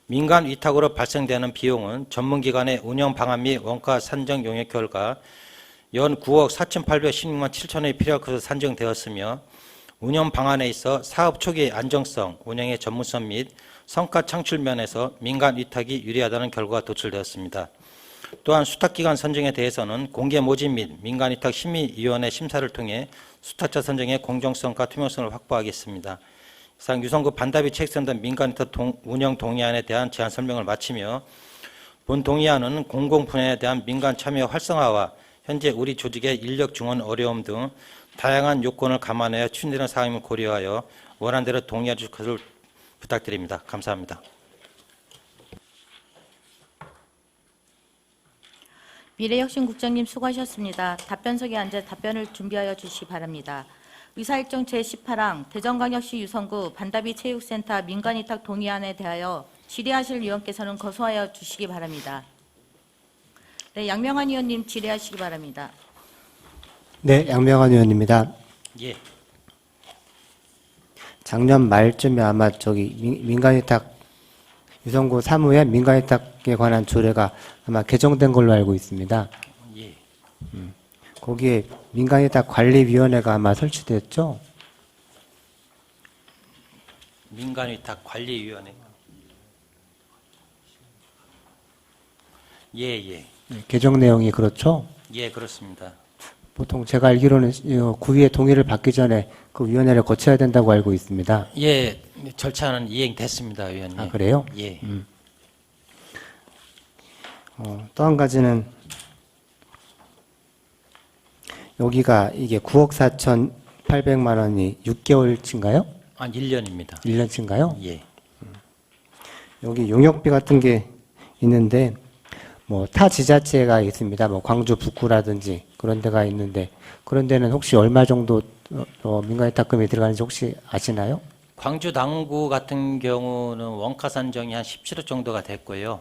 민간 위탁으로 발생되는 비용은 전문기관의 운영 방안 및 원가 산정 용역 결과 연 9억 4,816만 7천원이 필요할 것으로 산정되었으며 운영 방안에 있어 사업 초기의 안정성, 운영의 전문성 및 성과 창출 면에서 민간 위탁이 유리하다는 결과가 도출되었습니다. 또한 수탁기관 선정에 대해서는 공개 모집 및 민간위탁 심의위원회 심사를 통해 수탁자 선정의 공정성과 투명성을 확보하겠습니다. 이상 유성구 반다비 체육센터 민간위탁 운영 동의안에 대한 제안 설명을 마치며 본 동의안은 공공 분야에 대한 민간 참여 활성화와 현재 우리 조직의 인력 중원 어려움 등 다양한 요건을 감안하여 추진되는 사항임을 고려하여 원안대로 동의해 주실 것을 부탁드립니다. 감사합니다. 미래혁신국장님 수고하셨습니다. 답변석에 앉아 답변을 준비하여 주시기 바랍니다. 의사일정 제18항 대전광역시 유성구 반다비 체육센터 민간위탁 동의안에 대하여 질의하실 위원께서는 거소하여 주시기 바랍니다. 네, 양명한 의원님 질의하시기 바랍니다. 네, 양명환 의원입니다. 예. 작년 말쯤에 아마 저기 민간위탁 유성구 사무에 민간위탁에 관한 조례가 아마 개정된 걸로 알고 있습니다. 예. 거기에 민간위탁 관리위원회가 아마 설치됐죠? 민간위탁관리위원회. 예, 예. 개정 내용이 그렇죠? 예, 그렇습니다. 보통 제가 알기로는 구의의 동의를 받기 전에 그 위원회를 거쳐야 된다고 알고 있습니다. 예, 절차는 이행됐습니다, 의원님. 아, 그래요? 예. 또 한 가지는 여기가 이게 9억 4,800만 원이 6개월치인가요? 아, 1년입니다. 1년치인가요? 예. 여기 용역비 같은 게 있는데 뭐 타 지자체가 있습니다. 뭐 광주 북구라든지 그런 데가 있는데 그런 데는 혹시 얼마 정도 민간위탁금이 들어가는지 혹시 아시나요? 광주 당구 같은 경우는 원가 산정이 한 17억 정도가 됐고요.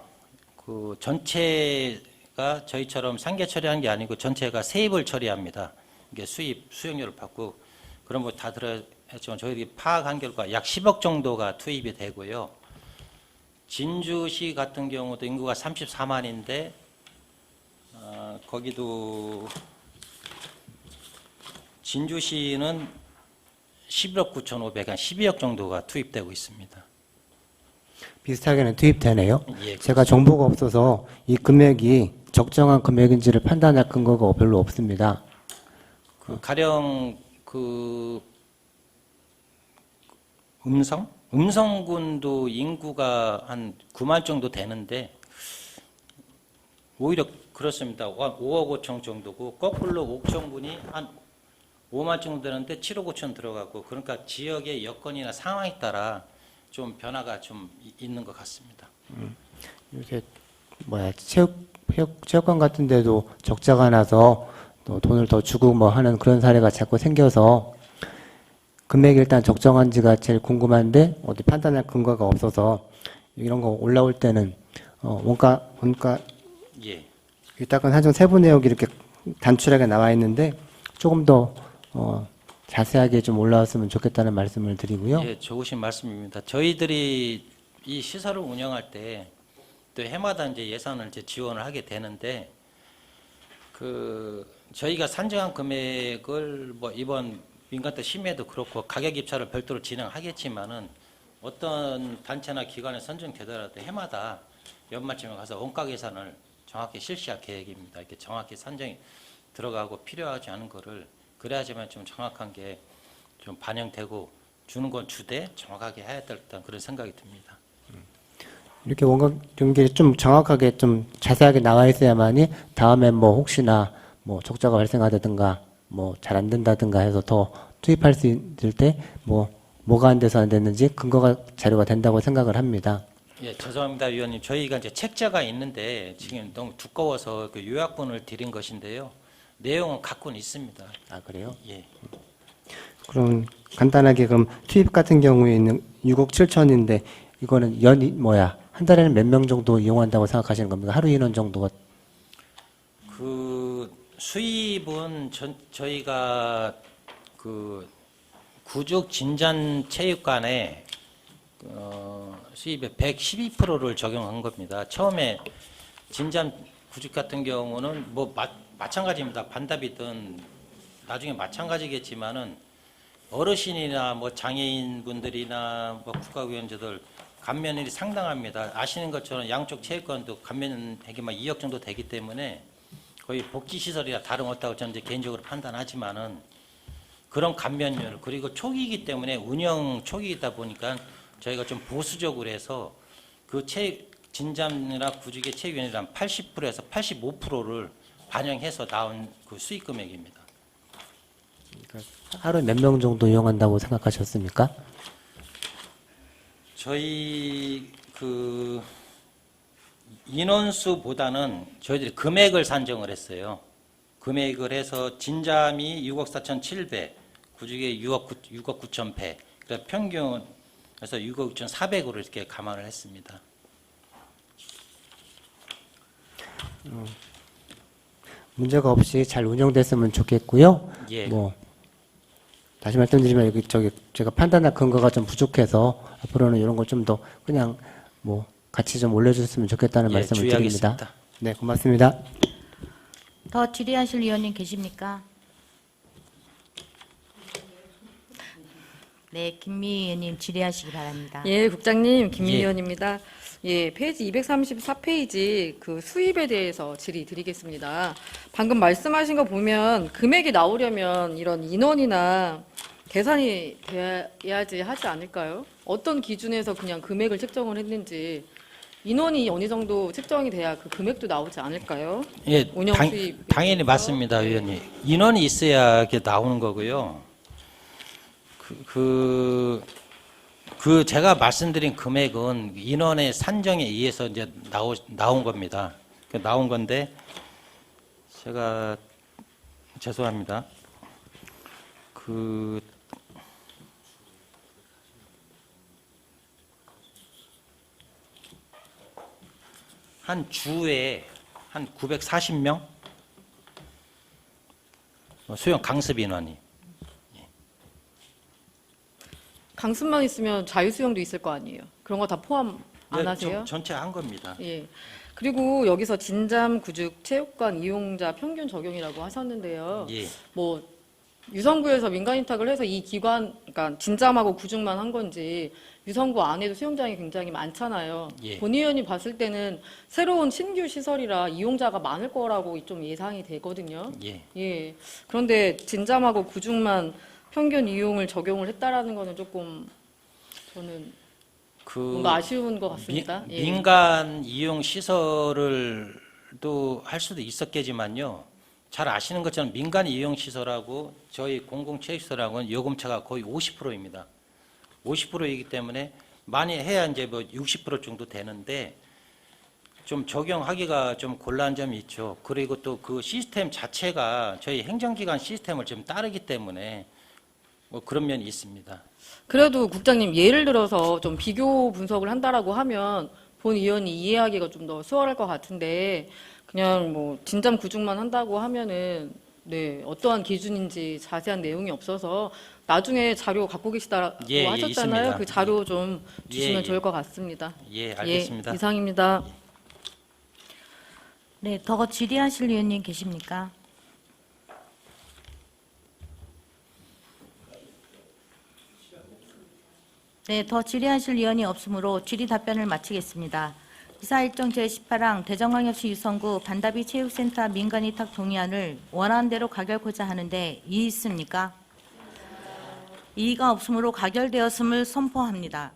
그 전체가 저희처럼 상계 처리한 게 아니고 전체가 세입을 처리합니다. 이게 수용료를 받고 그런 거 다 들어했지만 저희들이 파악한 결과 약 10억 정도가 투입이 되고요. 진주시 같은 경우도 인구가 34만인데 거기도 진주시는 11억 9,500, 한 12억 정도가 투입되고 있습니다. 비슷하게는 투입되네요. 예, 제가 정보가 없어서 이 금액이 적정한 금액인지를 판단할 근거가 별로 없습니다. 가령 그 음성군도 인구가 한 9만 정도 되는데 오히려 그렇습니다. 5억 5천 정도고 거꾸로 옥천군이 한 5만 정도 되는데 7억 5천 들어가고 그러니까 지역의 여건이나 상황에 따라 좀 변화가 좀 있는 것 같습니다. 요새 체육관 같은 데도 적자가 나서 또 돈을 더 주고 뭐 하는 그런 사례가 자꾸 생겨서 금액이 일단 적정한지가 제일 궁금한데 어디 판단할 근거가 없어서 이런 거 올라올 때는 원가 예. 위탁금 한정 세부 내역이 이렇게 단출하게 나와 있는데 조금 더 자세하게 좀 올라왔으면 좋겠다는 말씀을 드리고요. 예, 좋으신 말씀입니다. 저희들이 이 시설을 운영할 때 또 해마다 이제 예산을 이제 지원을 하게 되는데 그 저희가 산정한 금액을 뭐 이번 민간대 심의에도 그렇고 가격 입찰을 별도로 진행하겠지만은 어떤 단체나 기관에 선정되더라도 해마다 연말쯤에 가서 원가 계산을 정확히 실시할 계획입니다. 이렇게 정확히 산정이 들어가고 필요하지 않은 거를 그래야지만 좀 정확한 게 좀 반영되고 주는 건 주되 정확하게 해야 될 그런 생각이 듭니다. 이렇게 원가 이런 게 좀 정확하게 좀 자세하게 나와 있어야만이 다음에 뭐 혹시나 뭐 적자가 발생하다든가 뭐 잘 안 된다든가 해서 더 투입할 수 있을 때 뭐가 안 돼서 안 됐는지 근거가 자료가 된다고 생각을 합니다. 예, 죄송합니다, 위원님. 저희가 이제 책자가 있는데 지금 너무 두꺼워서 그 요약본을 드린 것인데요. 내용은 갖고는 있습니다. 아, 그래요? 예. 그럼 간단하게 그럼 투입 같은 경우에는 6억 7천인데 이거는 한 달에는 몇 명 정도 이용한다고 생각하시는 겁니까? 하루 인원 정도가? 그 수입은 저희가 그 구죽 진전 체육관에 수입의 112%를 적용한 겁니다. 처음에 진전 구죽 같은 경우는 뭐 마찬가지입니다. 반답이든 나중에 마찬가지겠지만은 어르신이나 뭐 장애인분들이나 뭐 국가위원자들 감면율이 상당합니다. 아시는 것처럼 양쪽 체육관도 감면액이 2억 정도 되기 때문에 거의 복지시설이나 다름없다고 저는 이제 개인적으로 판단하지만은 그런 감면율 그리고 초기이기 때문에 운영 초기이다 보니까 저희가 좀 보수적으로 해서 그 진잠이나 구직의 체육위원회란 80%에서 85%를 반영해서 나온 그 수익 금액입니다. 하루에 몇 명 정도 이용한다고 생각하셨습니까? 저희 그 인원수보다는 저희들이 금액을 산정을 했어요. 금액을 해서 진잠이 6억 4,700, 구직에 6억 9,000배, 그래서 평균 그래서 6억 6,400으로 이렇게 감안을 했습니다. 문제가 없이 잘 운영됐으면 좋겠고요. 예. 뭐 다시 말씀드리면 여기 제가 판단할 근거가 좀 부족해서 앞으로는 이런 걸 좀 더 그냥 뭐 같이 좀 올려줬으면 좋겠다는 예, 말씀을 주의하겠습니다. 드립니다. 네, 고맙습니다. 더 질의하실 의원님 계십니까? 네, 김미 의원님 질의하시기 바랍니다. 예, 국장님 김민희 예. 의원입니다. 예, 페이지 234페이지 그 수입에 대해서 질의 드리겠습니다. 방금 말씀하신 거 보면 금액이 나오려면 이런 인원이나 계산이 돼야지 하지 않을까요? 어떤 기준에서 그냥 금액을 책정을 했는지 인원이 어느 정도 책정이 돼야 그 금액도 나오지 않을까요? 예, 운영 수입 당연히 맞습니다, 의원님. 인원이 있어야 이렇게 나오는 거고요. 제가 말씀드린 금액은 인원의 산정에 의해서 이제 나온 겁니다. 나온 건데 제가 죄송합니다. 한 주에 한 940명 수용 강습 인원이. 강습만 있으면 자유수영도 있을 거 아니에요. 그런 거 다 포함 안 하세요? 전체 한 겁니다. 예. 그리고 여기서 진잠, 구직, 체육관 이용자 평균 적용이라고 하셨는데요. 예. 뭐 유성구에서 민간 위탁을 해서 이 기관, 그러니까 진잠하고 구직만 한 건지 유성구 안에도 수영장이 굉장히 많잖아요. 예. 본 의원이 봤을 때는 새로운 신규 시설이라 이용자가 많을 거라고 좀 예상이 되거든요. 예. 예. 그런데 진잠하고 구직만 평균 이용을 적용을 했다라는 거는 조금 저는 뭔가 아쉬운 것 같습니다. 예. 민간 이용 시설을 또 할 수도 있었겠지만요. 잘 아시는 것처럼 민간 이용 시설하고 저희 공공체육시설하고는 요금차가 거의 50%입니다. 50%이기 때문에 많이 해야 이제 뭐 60% 정도 되는데 좀 적용하기가 좀 곤란한 점이 있죠. 그리고 또 그 시스템 자체가 저희 행정기관 시스템을 좀 따르기 때문에 뭐 그런 면이 있습니다. 그래도 국장님 예를 들어서 좀 비교 분석을 한다라고 하면 본 의원이 이해하기가 좀 더 수월할 것 같은데 그냥 뭐 진잠 구직만 한다고 하면은 네 어떠한 기준인지 자세한 내용이 없어서 나중에 자료 갖고 계시다고 예, 하셨잖아요. 있습니다. 그 자료 좀 주시면 예, 좋을 것 같습니다. 예, 알겠습니다. 예, 이상입니다. 네, 더 질의하실 의원님 계십니까? 네, 더 질의하실 의원이 없으므로 질의 답변을 마치겠습니다. 이사 일정 제18항 대전광역시 유성구 반다비 체육센터 민간위탁 동의안을 원안대로 가결코자 하는데 이의 있습니까? 이의가 없으므로 가결되었음을 선포합니다.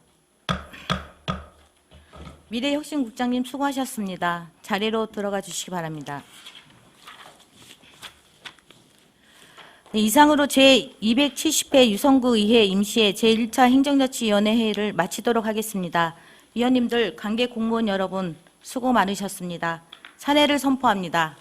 미래혁신국장님 수고하셨습니다. 자리로 들어가 주시기 바랍니다. 네, 이상으로 제270회 유성구 의회 임시회 제1차 행정자치위원회 회의를 마치도록 하겠습니다. 위원님들, 관계 공무원 여러분 수고 많으셨습니다. 사례를 선포합니다.